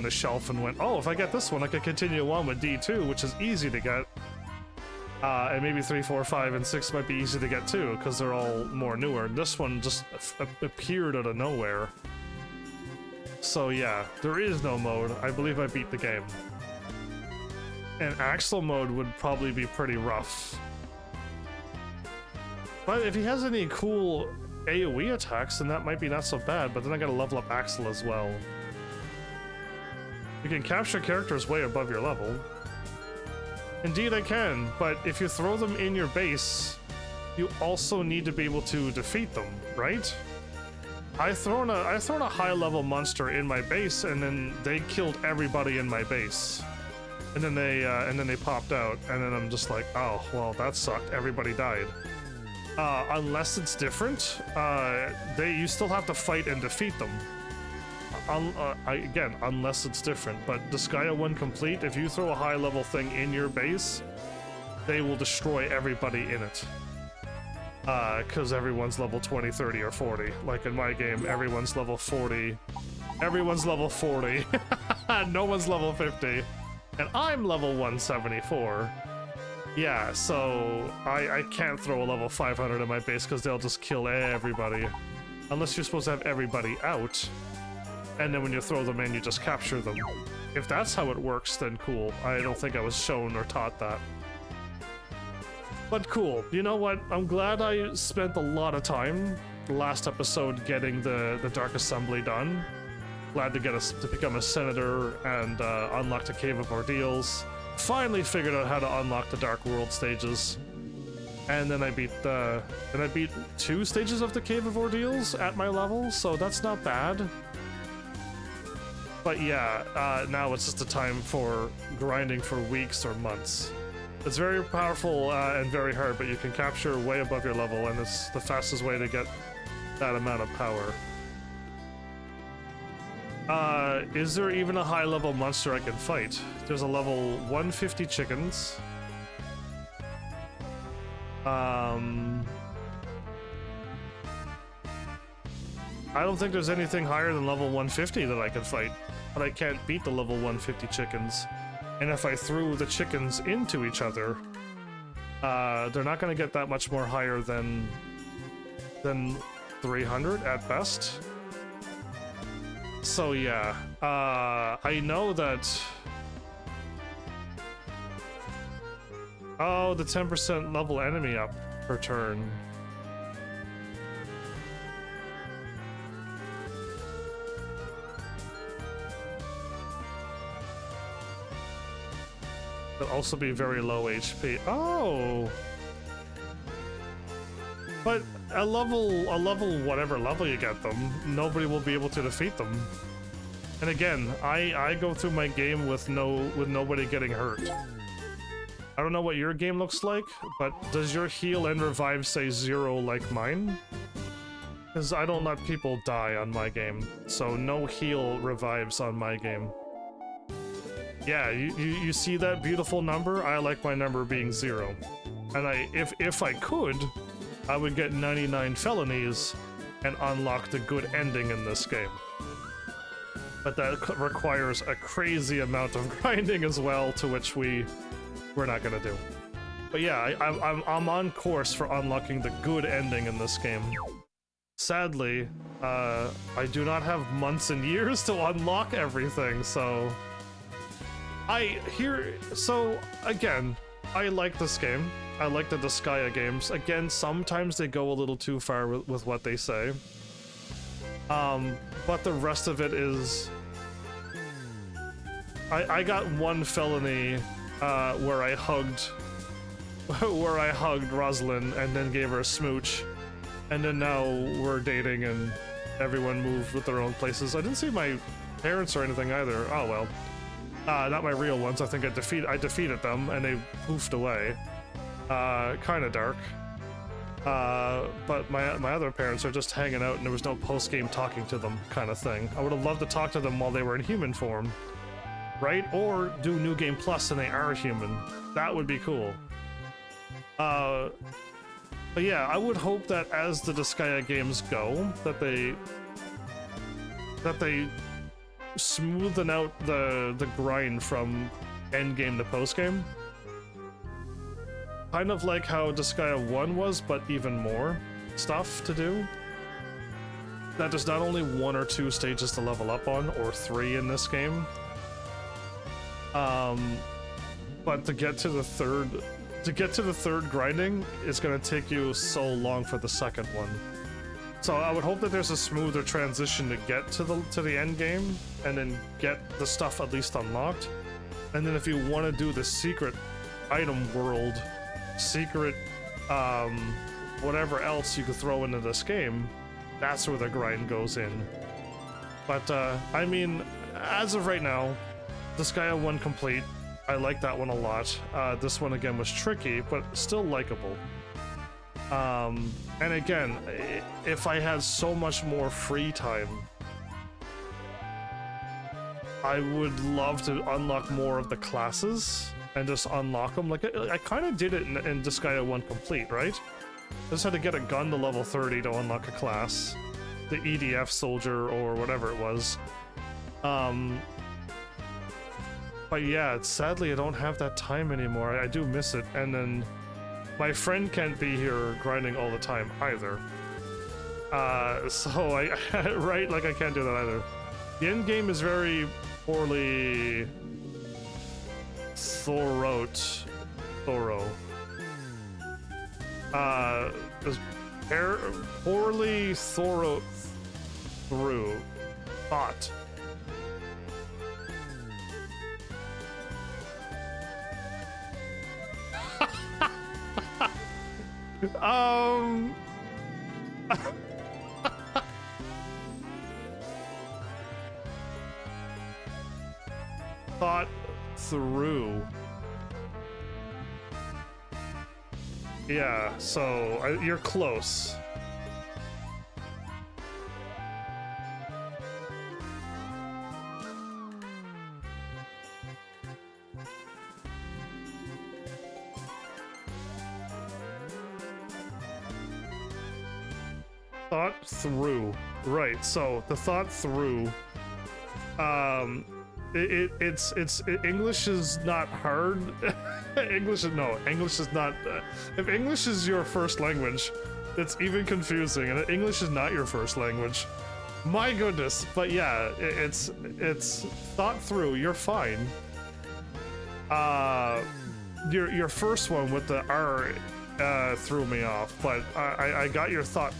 the shelf and went, oh, if I get this one, I could continue on with D2, which is easy to get. And maybe 3, 4, 5, and 6 might be easy to get too, because they're all more newer. This one just appeared out of nowhere. So yeah, there is no mode. I believe I beat the game. And Axel mode would probably be pretty rough. But if he has any cool AoE attacks, then that might be not so bad, but then I gotta level up Axel as well. You can capture characters way above your level. Indeed I can, but if you throw them in your base, you also need to be able to defeat them, right? I thrown a high level monster in my base, and then they killed everybody in my base. And then they popped out, and then I'm just like, oh, well, that sucked. Everybody died. Unless it's different, you still have to fight and defeat them. Again, unless it's different. But Disgaea 1 complete, if you throw a high level thing in your base, they will destroy everybody in it. Because everyone's level 20, 30, or 40. Like in my game, everyone's level 40. Everyone's level 40. No one's level 50. And I'm level 174. Yeah, so I can't throw a level 500 in my base because they'll just kill everybody. Unless you're supposed to have everybody out. And then when you throw them in, you just capture them. If that's how it works, then cool. I don't think I was shown or taught that. But cool. You know what? I'm glad I spent a lot of time the last episode getting the Dark Assembly done. Glad to become a senator and unlock the Cave of Ordeals. Finally figured out how to unlock the Dark World stages. And then I beat 2 stages of the Cave of Ordeals at my level, so that's not bad. But yeah, now it's just a time for grinding for weeks or months. It's very powerful and very hard, but you can capture way above your level, and it's the fastest way to get that amount of power. Is there even a high-level monster I can fight? There's a level 150 chickens. I don't think there's anything higher than level 150 that I can fight, but I can't beat the level 150 chickens. And if I threw the chickens into each other, they're not going to get that much more higher than 300 at best. So yeah, I know that... Oh, the 10% level enemy up per turn. They'll also be very low HP. Oh! But a level whatever level you get them, nobody will be able to defeat them. And again, I go through my game with nobody getting hurt. I don't know what your game looks like, but does your heal and revive say 0 like mine? Because I don't let people die on my game, so no heal revives on my game. Yeah, you see that beautiful number? I like my number being 0. And if I could, I would get 99 felonies and unlock the good ending in this game. But that requires a crazy amount of grinding as well, to which we're not gonna do. But yeah, I'm on course for unlocking the good ending in this game. Sadly, I do not have months and years to unlock everything, so... So, again, I like this game. I like the Disgaea games. Again, sometimes they go a little too far with what they say. But the rest of it is... I got one felony where I hugged Rosalind and then gave her a smooch, and then now we're dating and everyone moved with their own places. I didn't see my parents or anything either. Oh well. Not my real ones. I think I defeated them and they poofed away. Kind of dark. But my other parents are just hanging out and there was no post-game talking to them kind of thing. I would have loved to talk to them while they were in human form. Right? Or do New Game Plus and they are human. That would be cool. But yeah, I would hope that as the Disgaea games go, that they smoothen out the grind from endgame to postgame. Kind of like how Disgaea 1 was, but even more stuff to do. That there's not only 1 or 2 stages to level up on, or 3 in this game. but to get to the third grinding is gonna take you so long for the second one. So I would hope that there's a smoother transition to get to the end game, and then get the stuff at least unlocked. And then if you want to do the secret item world, secret whatever else you could throw into this game, that's where the grind goes in. But I mean, as of right now, Disgaea 1 complete. I like that one a lot. This one again was tricky, but still likable. And again, if I had so much more free time, I would love to unlock more of the classes and just unlock them. Like, I kind of did it in Disgaea 1 complete, right? I just had to get a gun to level 30 to unlock a class. The EDF soldier or whatever it was. But yeah, sadly I don't have that time anymore. I do miss it. And then my friend can't be here grinding all the time either. So right, like I can't do that either. The end game is very poorly thorough. Poorly thought thought. Thought through. Yeah, so you're close. Thought through. Right, so the thought through, it's English is not hard. English is not, if English is your first language, it's even confusing, and English is not your first language. My goodness, but yeah, it's thought through, you're fine. Your first one with the R threw me off, but I got your thought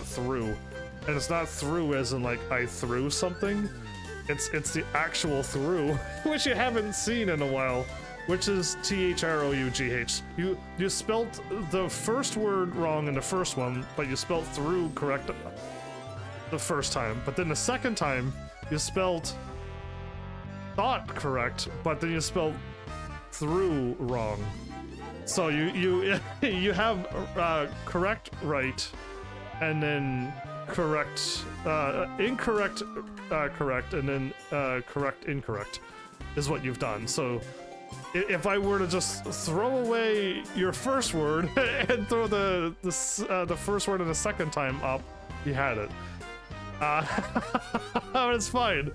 through, and it's not through as in like I threw something. It's the actual through, which you haven't seen in a while, which is THROUGH. You spelt the first word wrong in the first one, but you spelt through correct the first time. But then the second time, you spelled thought correct, but then you spelled through wrong. So you have correct right, and then correct incorrect correct, and then correct incorrect is what you've done. So if I were to just throw away your first word and throw the first word in the second time up, you had it. But it's fine.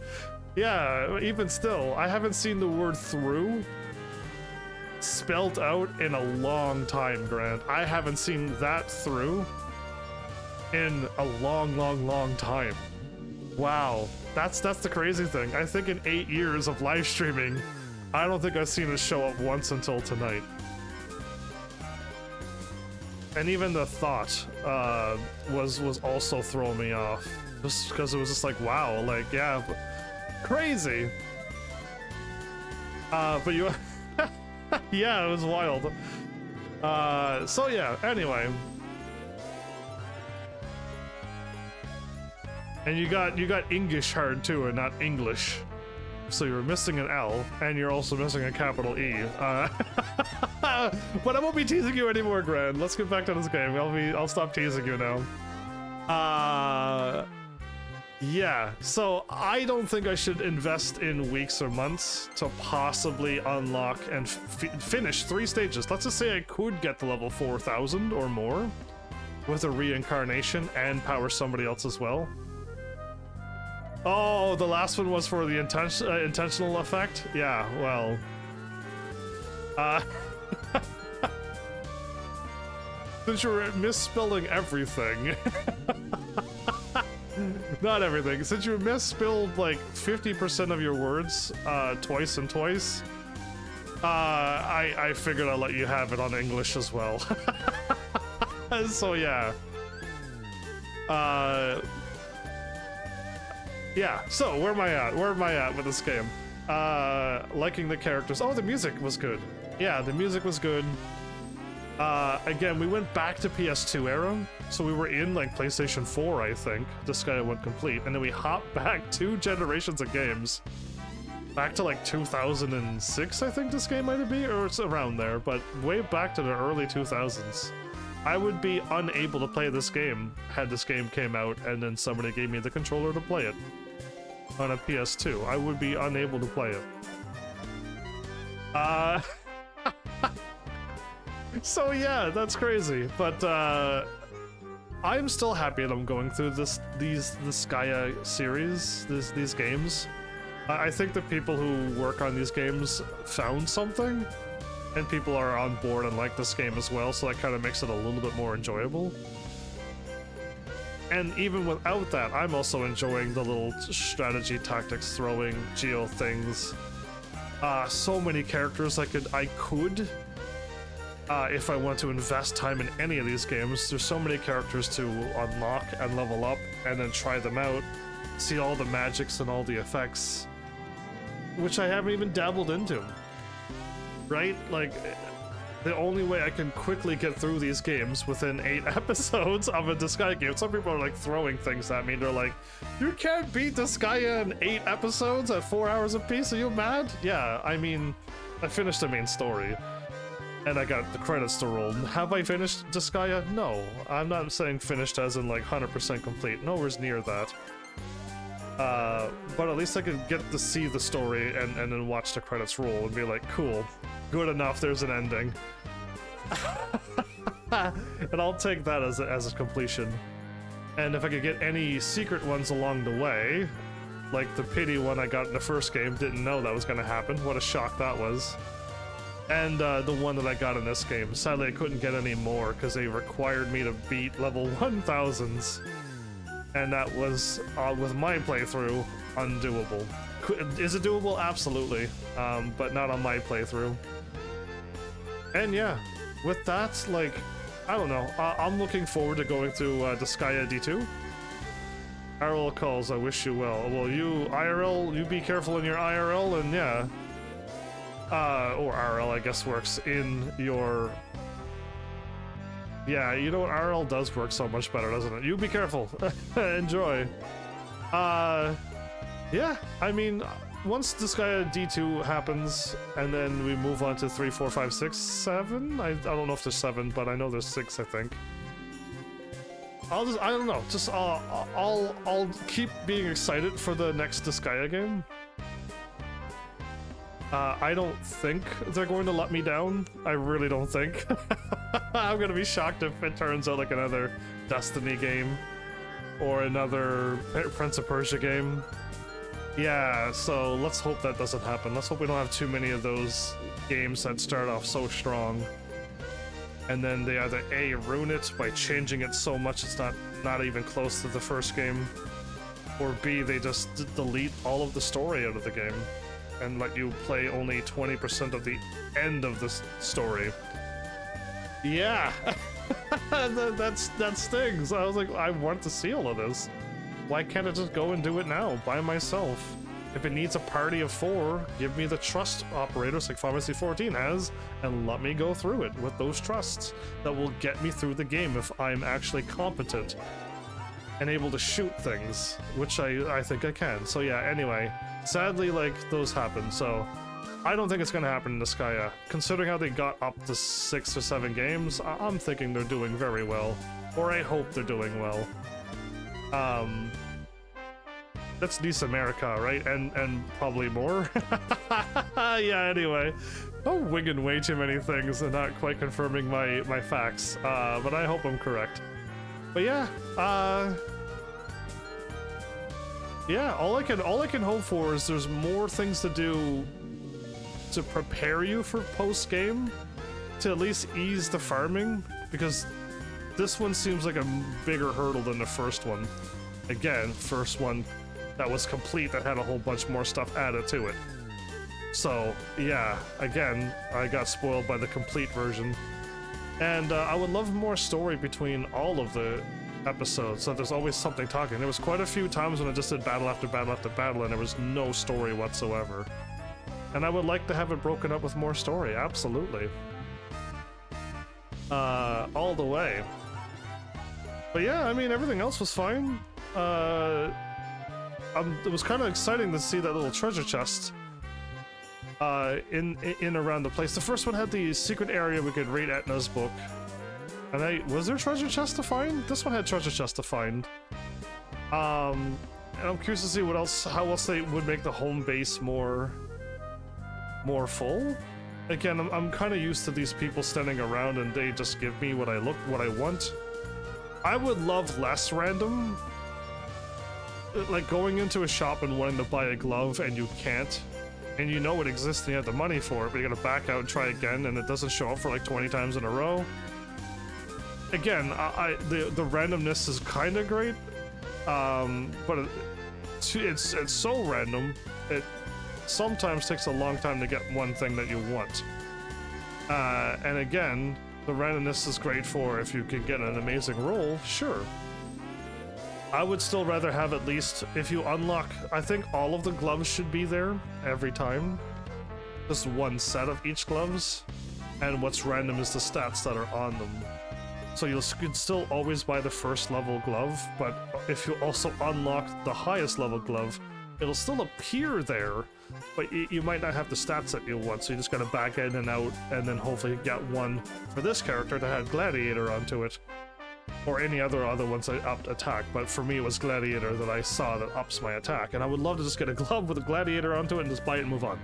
Yeah, even still, I haven't seen the word through spelled out in a long time, Grant. I haven't seen that through in a long time. Wow, that's the crazy thing. I think in 8 years of live streaming, I don't think I've seen it show up once until tonight. And even the thought was also throwing me off, just because it was just like, wow, like, yeah, crazy. But you yeah, it was wild. So yeah, anyway. And you got English hard too, and not English. So you're missing an L, and you're also missing a capital E. But I won't be teasing you anymore, Gran. Let's get back to this game. I'll stop teasing you now. Yeah, so I don't think I should invest in weeks or months to possibly unlock and finish 3 stages. Let's just say I could get to level 4,000 or more with a reincarnation and power somebody else as well. Oh, the last one was for the intentional effect? Yeah, well... since you're misspelling everything... Not everything. Since you misspelled like 50% of your words twice and twice, I figured I'd let you have it on English as well. So yeah. Yeah, so where am I at? Where am I at with this game? Liking the characters. Oh, the music was good. Yeah, the music was good. Again, we went back to PS2 era, so we were in like PlayStation 4, I think. Disgaea went complete, and then we hopped back 2 generations of games. Back to like 2006, I think this game might be, or it's around there, but way back to the early 2000s. I would be unable to play this game had this game came out and then somebody gave me the controller to play it on a PS2. I would be unable to play it. So yeah, that's crazy, but I'm still happy that I'm going through this Disgaea series, these games. I think the people who work on these games found something, and people are on board and like this game as well, so that kind of makes it a little bit more enjoyable. And even without that, I'm also enjoying the little strategy tactics, throwing geo things. So many characters I could, if I want to invest time in any of these games. There's so many characters to unlock and level up, and then try them out, see all the magics and all the effects, which I haven't even dabbled into. Right? Like, the only way I can quickly get through these games within 8 episodes of a Disgaea game. Some people are like throwing things at me. They're like, you can't beat Disgaea in 8 episodes at 4 hours apiece. Are you mad? Yeah, I mean, I finished the main story and I got the credits to roll. Have I finished Disgaea? No. I'm not saying finished as in like 100% complete. Nowhere near that. But at least I could get to see the story and then watch the credits roll and be like, cool, good enough, there's an ending. And I'll take that as a completion. And if I could get any secret ones along the way, like the pity one I got in the first game, didn't know that was going to happen. What a shock that was. And the one that I got in this game. Sadly, I couldn't get any more because they required me to beat level 1000s. And that was, with my playthrough, undoable. Is it doable? Absolutely. But not on my playthrough. And yeah, with that, like, I don't know. I'm looking forward to going through Disgaea D2. IRL calls, I wish you well. Well, you, IRL, you be careful in your IRL, and yeah. Or RL, I guess, works in your... Yeah, you know what? RL does work so much better, doesn't it? You be careful. Enjoy. Yeah, I mean, once Disgaea D2 happens, and then we move on to 3, 4, 5, 6, 7? I don't know if there's 7, but I know there's 6, I think. I don't know, just, I'll keep being excited for the next Disgaea game. I don't think they're going to let me down. I really don't think. I'm gonna be shocked if it turns out like another Destiny game or another Prince of Persia game. Yeah, so let's hope that doesn't happen. Let's hope we don't have too many of those games that start off so strong and then they either A, ruin it by changing it so much it's not even close to the first game, or B, they just delete all of the story out of the game and let you play only 20% of the end of the story. Yeah, that stings. I was like, I want to see all of this. Why can't I just go and do it now by myself? If it needs a party of 4, give me the trust operators like Pharmacy 14 has, and let me go through it with those trusts that will get me through the game if I'm actually competent and able to shoot things, which I think I can. So yeah, anyway, sadly, like, those happen, so I don't think it's gonna happen in Disgaea. Considering how they got up to 6 or 7 games, I'm thinking they're doing very well. Or I hope they're doing well. That's Nice America, right? And probably more. Yeah, anyway. I'm winging way too many things and not quite confirming my facts. But I hope I'm correct. But yeah, yeah, all I can hope for is there's more things to do to prepare you for post-game, to at least ease the farming, because this one seems like a bigger hurdle than the first one. Again, first one that was complete, that had a whole bunch more stuff added to it. So, yeah, again, I got spoiled by the complete version. And I would love more story between all of the episodes, so there's always something talking. There was quite a few times when I just did battle after battle after battle and there was no story whatsoever. And I would like to have it broken up with more story, absolutely. All the way. But yeah, I mean, everything else was fine. It was kind of exciting to see that little treasure chest in around the place. The first one had the secret area we could read Etna's book. And was there treasure chest to find? This one had treasure chest to find. And I'm curious to see how else they would make the home base more full. Again, I'm kind of used to these people standing around and they just give me what I want. I would love less random. Like going into a shop and wanting to buy a glove and you can't. And you know it exists and you have the money for it, but you gotta back out and try again and it doesn't show up for like 20 times in a row. Again, the randomness is kind of great, but it's so random, it sometimes takes a long time to get one thing that you want. And again, the randomness is great for if you can get an amazing roll, sure. I would still rather have at least, if you unlock, I think all of the gloves should be there every time. Just one set of each gloves, and what's random is the stats that are on them. So you could still always buy the first level glove, but if you also unlock the highest level glove, it'll still appear there, but you might not have the stats that you want, so you just gotta back in and out, and then hopefully get one for this character that had Gladiator onto it. Or any other ones that upped attack, but for me it was Gladiator that I saw that ups my attack, and I would love to just get a glove with a Gladiator onto it and just buy it and move on.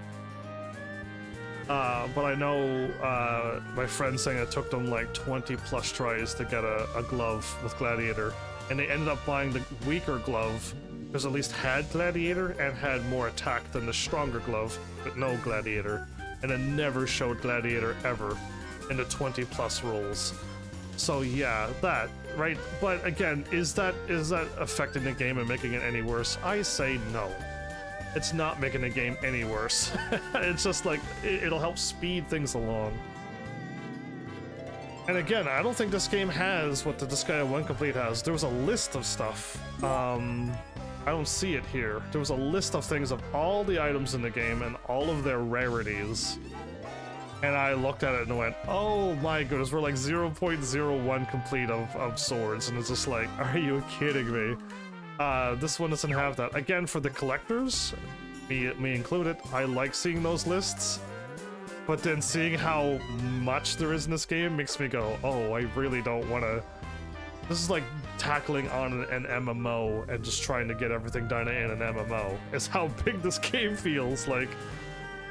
But I know my friend saying it took them like 20 plus tries to get a glove with Gladiator, and they ended up buying the weaker glove because at least had Gladiator and had more attack than the stronger glove, but no Gladiator, and it never showed Gladiator ever in the 20 plus rolls. So yeah, that, right? But again, is that affecting the game and making it any worse? I say no. It's not making the game any worse. It's just like, it'll help speed things along. And again, I don't think this game has what the Disgaea 1 Complete has. There was a list of stuff. I don't see it here. There was a list of things of all the items in the game and all of their rarities. And I looked at it and went, oh my goodness, we're like 0.01 complete of swords. And it's just like, are you kidding me? This one doesn't have that. Again, for the collectors, me included, I like seeing those lists. But then seeing how much there is in this game makes me go, oh, I really don't want to... This is like tackling on an MMO and just trying to get everything done in an MMO. Is how big this game feels like.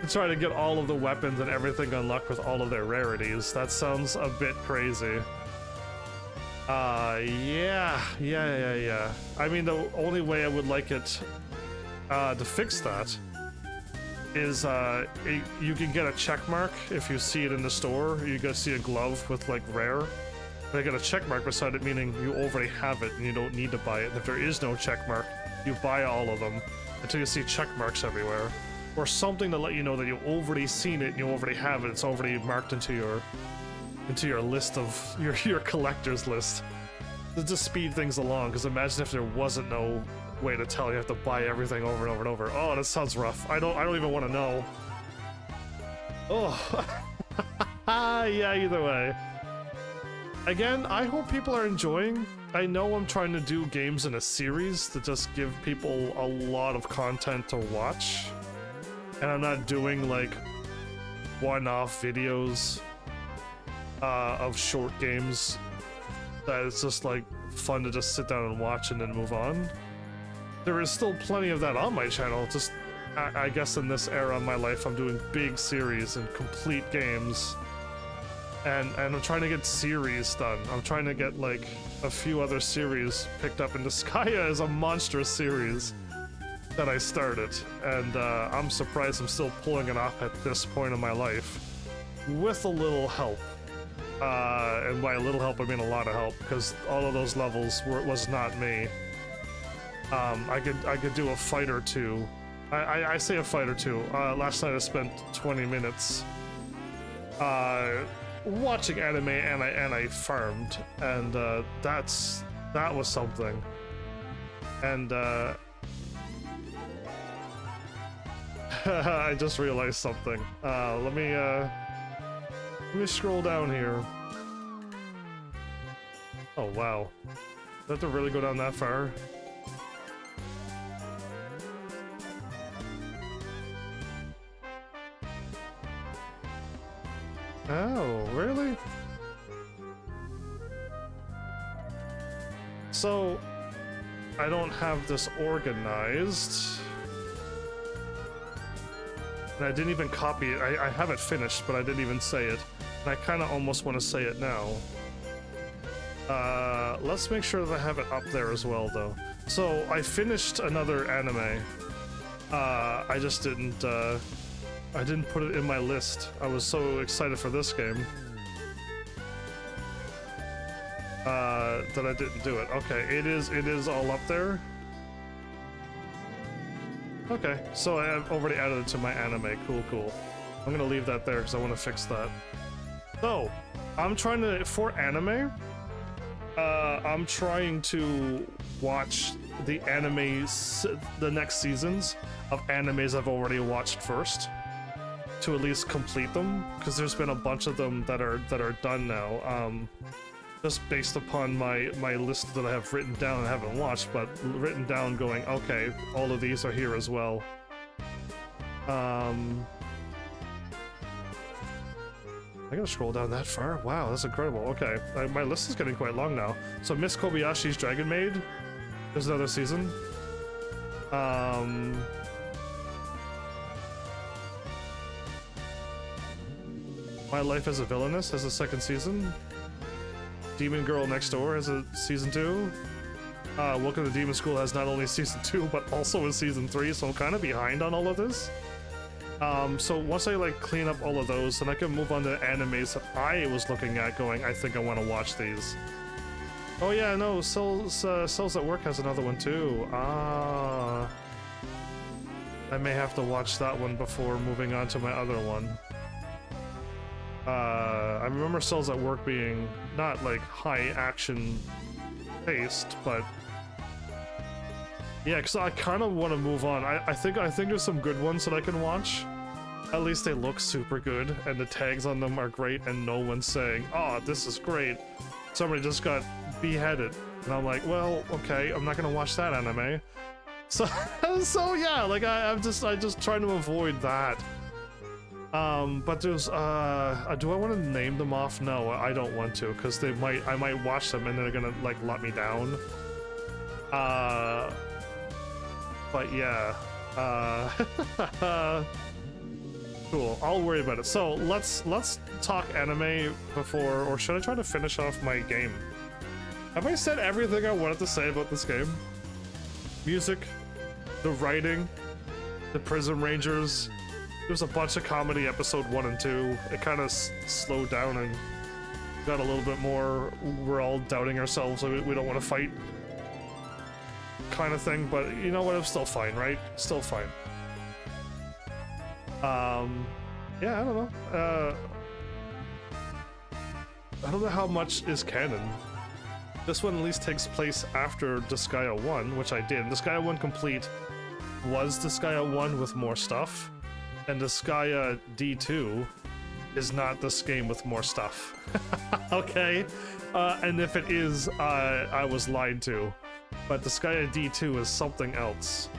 Try to get all of the weapons and everything unlocked with all of their rarities. That sounds a bit crazy. Yeah. I mean, the only way I would like it to fix that is you can get a check mark if you see it in the store. You go see a glove with like rare. They get a check mark beside it, meaning you already have it and you don't need to buy it. And if there is no check mark, you buy all of them until you see check marks everywhere. Or something to let you know that you've already seen it and you already have it. It's already marked into your list of your collector's list. To just speed things along, because imagine if there wasn't no way to tell. You have to buy everything over and over and over. Oh, that sounds rough. I don't even want to know. Oh. Yeah, either way. Again, I hope people are enjoying. I know I'm trying to do games in a series to just give people a lot of content to watch. And I'm not doing like one-off videos of short games that it's just like fun to just sit down and watch and then move on. There is still plenty of that on my channel, just I guess in this era of my life I'm doing big series and complete games. And I'm trying to get series done. I'm trying to get like a few other series picked up, and Disgaea is a monstrous series that I started, and I'm surprised I'm still pulling it off at this point in my life with a little help. And by a little help, I mean a lot of help, because all of those levels was not me. I could do a fight or two I say a fight or two. Last night I spent 20 minutes watching anime and I farmed, and that was something. And I just realized something. Let me scroll down here. Oh wow, do I have to really go down that far? Oh, really? So, I don't have this organized. And I didn't even copy it. I have it finished, but I didn't even say it. And I kind of almost want to say it now. Let's make sure that I have it up there as well, though. So, I finished another anime. I just didn't, I didn't put it in my list. I was so excited for this game that I didn't do it. Okay, it is all up there. Okay, so I have already added it to my anime. Cool. I'm gonna leave that there because I want to fix that. So, I'm trying to, for anime, I'm trying to watch the the next seasons of animes I've already watched first, to at least complete them, because there's been a bunch of them that are done now. Just based upon my list that I have written down and haven't watched, but written down going, okay, all of these are here as well. I gotta scroll down that far? Wow, that's incredible. Okay, my list is getting quite long now. So Miss Kobayashi's Dragon Maid, there's another season. My Life as a Villainess has a second season. Demon Girl Next Door has a season 2. Welcome to Demon School has not only season 2 but also a season 3, so I'm kind of behind on all of this. So once I like clean up all of those, then I can move on to animes that I was looking at going, I think I want to watch these. Oh yeah, no, Cells at Work has another one too. I may have to watch that one before moving on to my other one. I remember Cells at Work being not like high action paced, but yeah, because I kind of want to move on. I think there's some good ones that I can watch. At least they look super good, and the tags on them are great, and no one's saying, "Oh, this is great. Somebody just got beheaded," and I'm like, "Well, okay, I'm not gonna watch that anime." So, so yeah, like I'm just trying to avoid that. But there's, do I want to name them off? No, I don't want to, because I might watch them and they're gonna, like, let me down. But yeah, cool, I'll worry about it. So, let's talk anime before, or should I try to finish off my game? Have I said everything I wanted to say about this game? Music, the writing, the Prism Rangers. There's a bunch of comedy episode 1 and 2. It kind of slowed down and got a little bit more, we're all doubting ourselves, so we don't want to fight kind of thing, but you know what, it was still fine, right? Still fine. Yeah, I don't know. I don't know how much is canon. This one at least takes place after Disgaea 1, which I did. Disgaea 1 complete was Disgaea 1 with more stuff. And Disgaea D2 is not this game with more stuff. Okay? And if it is, I was lied to. But Disgaea D2 is something else.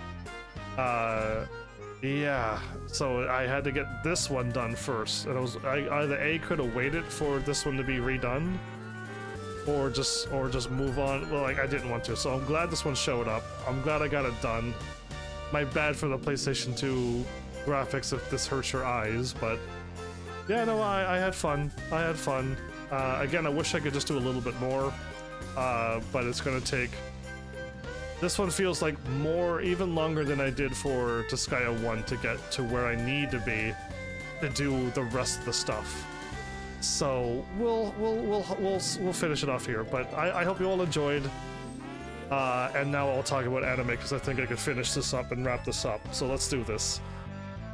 Yeah, so I had to get this one done first. And I either A, could have waited for this one to be redone, or just move on. Well, like, I didn't want to, so I'm glad this one showed up. I'm glad I got it done. My bad for the PlayStation 2 graphics if this hurts your eyes, but yeah, no, I had fun. I had fun. Again, I wish I could just do a little bit more, but it's gonna take... This one feels like more, even longer than I did for Disgaea 1 to get to where I need to be to do the rest of the stuff. So we'll finish it off here, but I hope you all enjoyed. And now I'll talk about anime because I think I could finish this up and wrap this up. So let's do this.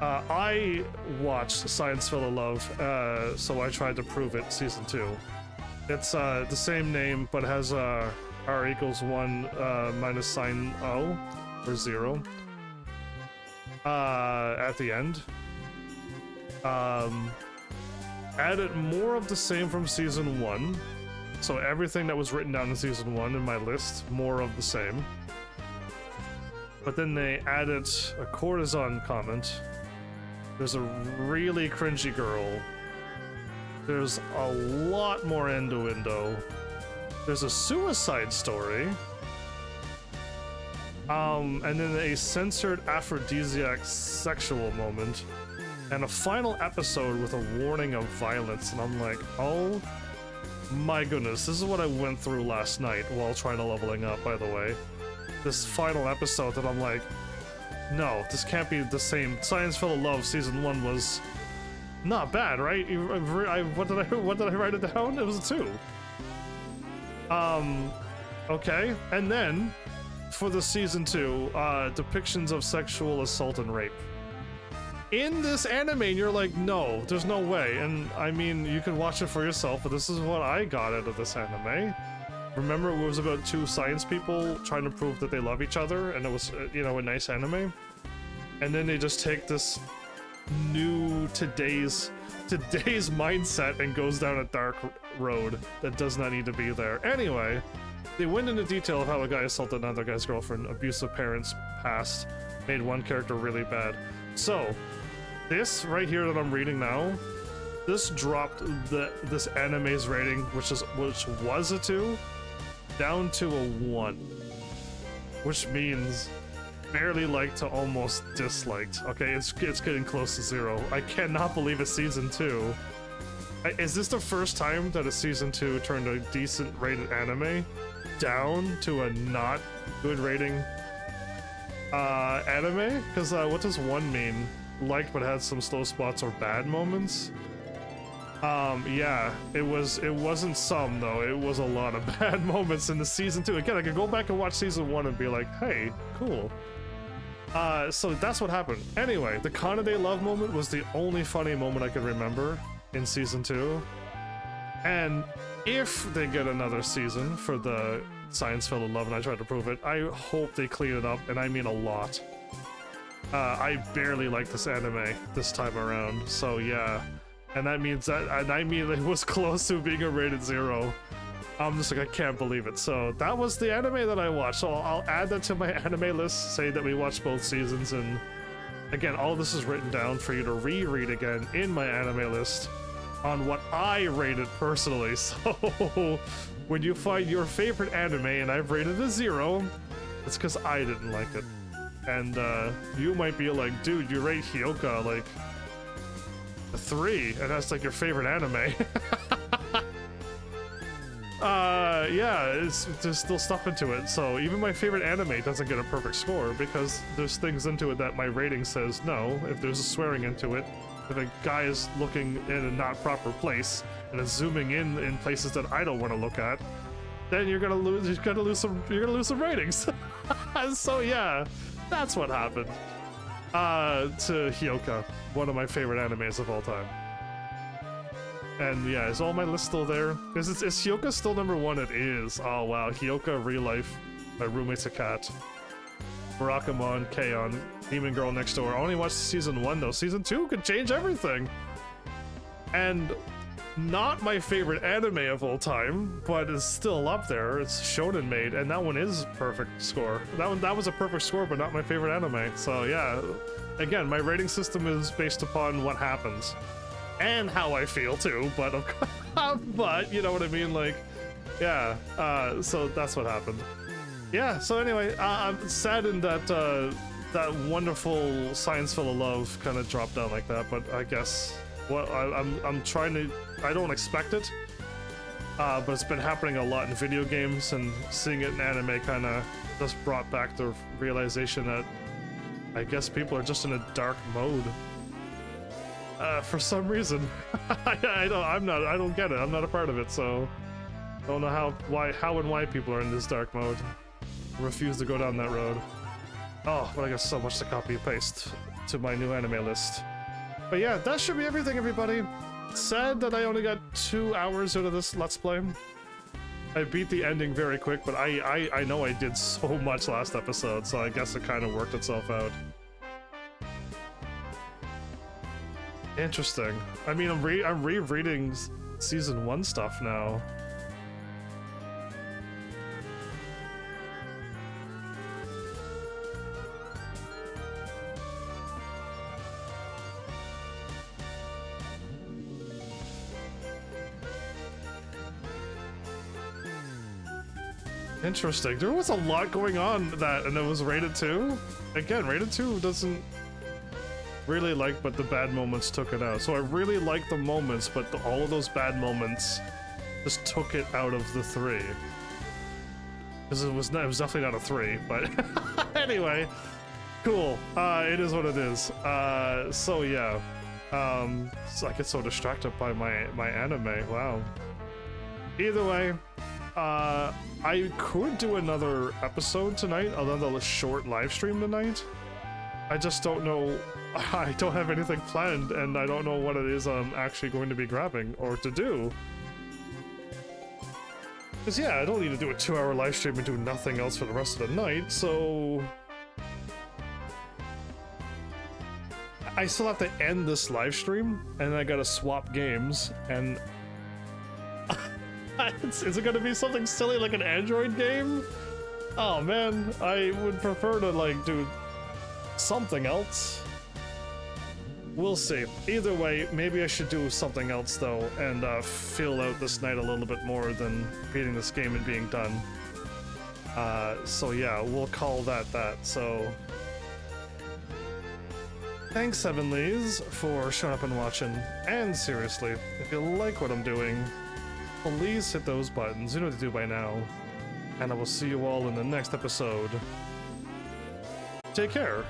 I watched Science Full of Love, so I tried to prove it, season 2. It's the same name, but has r equals 1 minus sign O, or 0, at the end. Added more of the same from season 1. So everything that was written down in season 1 in my list, more of the same. But then they added a courtesan comment. There's a really cringy girl. There's a lot more innuendo. There's a suicide story. And then a censored aphrodisiac sexual moment. And a final episode with a warning of violence. And I'm like, oh my goodness, this is what I went through last night while trying to leveling up, by the way. This final episode that I'm like, no, this can't be the same. Science Full of Love season 1 was not bad, right? What did I write it down? It was a 2. Okay, and then for the season 2, depictions of sexual assault and rape. In this anime, and you're like, no, there's no way. And I mean, you can watch it for yourself, but this is what I got out of this anime. Remember, it was about 2 science people trying to prove that they love each other, and it was, you know, a nice anime. And then they just take this new today's mindset and goes down a dark road that does not need to be there. Anyway, they went into detail of how a guy assaulted another guy's girlfriend, abusive parents past, made one character really bad. So, this right here that I'm reading now, this dropped this anime's rating, which was a 2, down to a 1, which means barely liked to almost disliked. Okay, it's getting close to 0. I cannot believe it's season 2. Is this the first time that a season 2 turned a decent rated anime down to a not good rating anime? Because what does 1 mean? Liked but had some slow spots or bad moments? Yeah, it wasn't some though, it was a lot of bad moments in the season 2. Again, I could go back and watch season 1 and be like, hey, cool. So that's what happened. Anyway, the Kanade love moment was the only funny moment I could remember in season 2. And if they get another season for the Science Full of Love, and I tried to prove it, I hope they clean it up, and I mean a lot. I barely like this anime this time around, so yeah. And that means that, and I mean it was close to being a rated 0. I'm just like, I can't believe it. So that was the anime that I watched. So I'll add that to my anime list, say that we watched both seasons, and again, all this is written down for you to reread again in my anime list on what I rated personally. So when you find your favorite anime and I've rated a 0, it's because I didn't like it. And you might be like, dude, you rate Hyoka like a 3, and that's like your favorite anime. Yeah, there's still stuff into it, so even my favorite anime doesn't get a perfect score because there's things into it that my rating says no. If there's a swearing into it, if a guy is looking in a not proper place and is zooming in places that I don't want to look at, then you're gonna lose some ratings. So yeah, that's what happened to Hyoka, one of my favorite animes of all time. And yeah, is all my list still there? Is Hyoka still number 1? It is. Oh wow, Hyoka, Real Life, My Roommate's a Cat, Barakamon, K-On, Demon Girl Next Door. I only watched season 1 though. Season 2 could change everything. And not my favorite anime of all time, but it's still up there. It's Shonen Maid, and that one is perfect score. That was a perfect score, but not my favorite anime. So yeah, again, my rating system is based upon what happens. And how I feel too, but but you know what I mean, like, yeah. So that's what happened. Yeah. So anyway, I'm saddened that that wonderful Science Full of Love kind of dropped down like that. But I guess what I'm trying to. I don't expect it, but it's been happening a lot in video games, and seeing it in anime kind of just brought back the realization that I guess people are just in a dark mode. For some reason. I don't get it. I'm not a part of it, so I don't know how and why people are in this dark mode. refuse to go down that road. Oh, but I got so much to copy and paste to my new anime list. But yeah, that should be everything, everybody. Sad that I only got 2 hours out of this Let's Play. I beat the ending very quick, but I know I did so much last episode, so I guess it kind of worked itself out. Interesting. I mean, I'm rereading season 1 stuff now. Interesting. There was a lot going on that, and it was rated 2. Again, rated 2 doesn't really like, but the bad moments took it out. So I really like the moments, but all of those bad moments just took it out of the 3. Because it was definitely not a 3, but anyway, cool. It is what it is. So yeah. So I get so distracted by my anime. Wow. Either way, I could do another episode tonight, another short live stream tonight. I just don't know. I don't have anything planned, and I don't know what it is I'm actually going to be grabbing or to do. Because yeah, I don't need to do a 2-hour live stream and do nothing else for the rest of the night, so I still have to end this live stream, and I gotta swap games, and is it gonna be something silly like an Android game? Oh man, I would prefer to like do something else. We'll see. Either way, maybe I should do something else though, and fill out this night a little bit more than beating this game and being done. So yeah, we'll call that that. So thanks, Heavenlies, for showing up and watching. And seriously, if you like what I'm doing, please hit those buttons. You know what to do by now. And I will see you all in the next episode. Take care.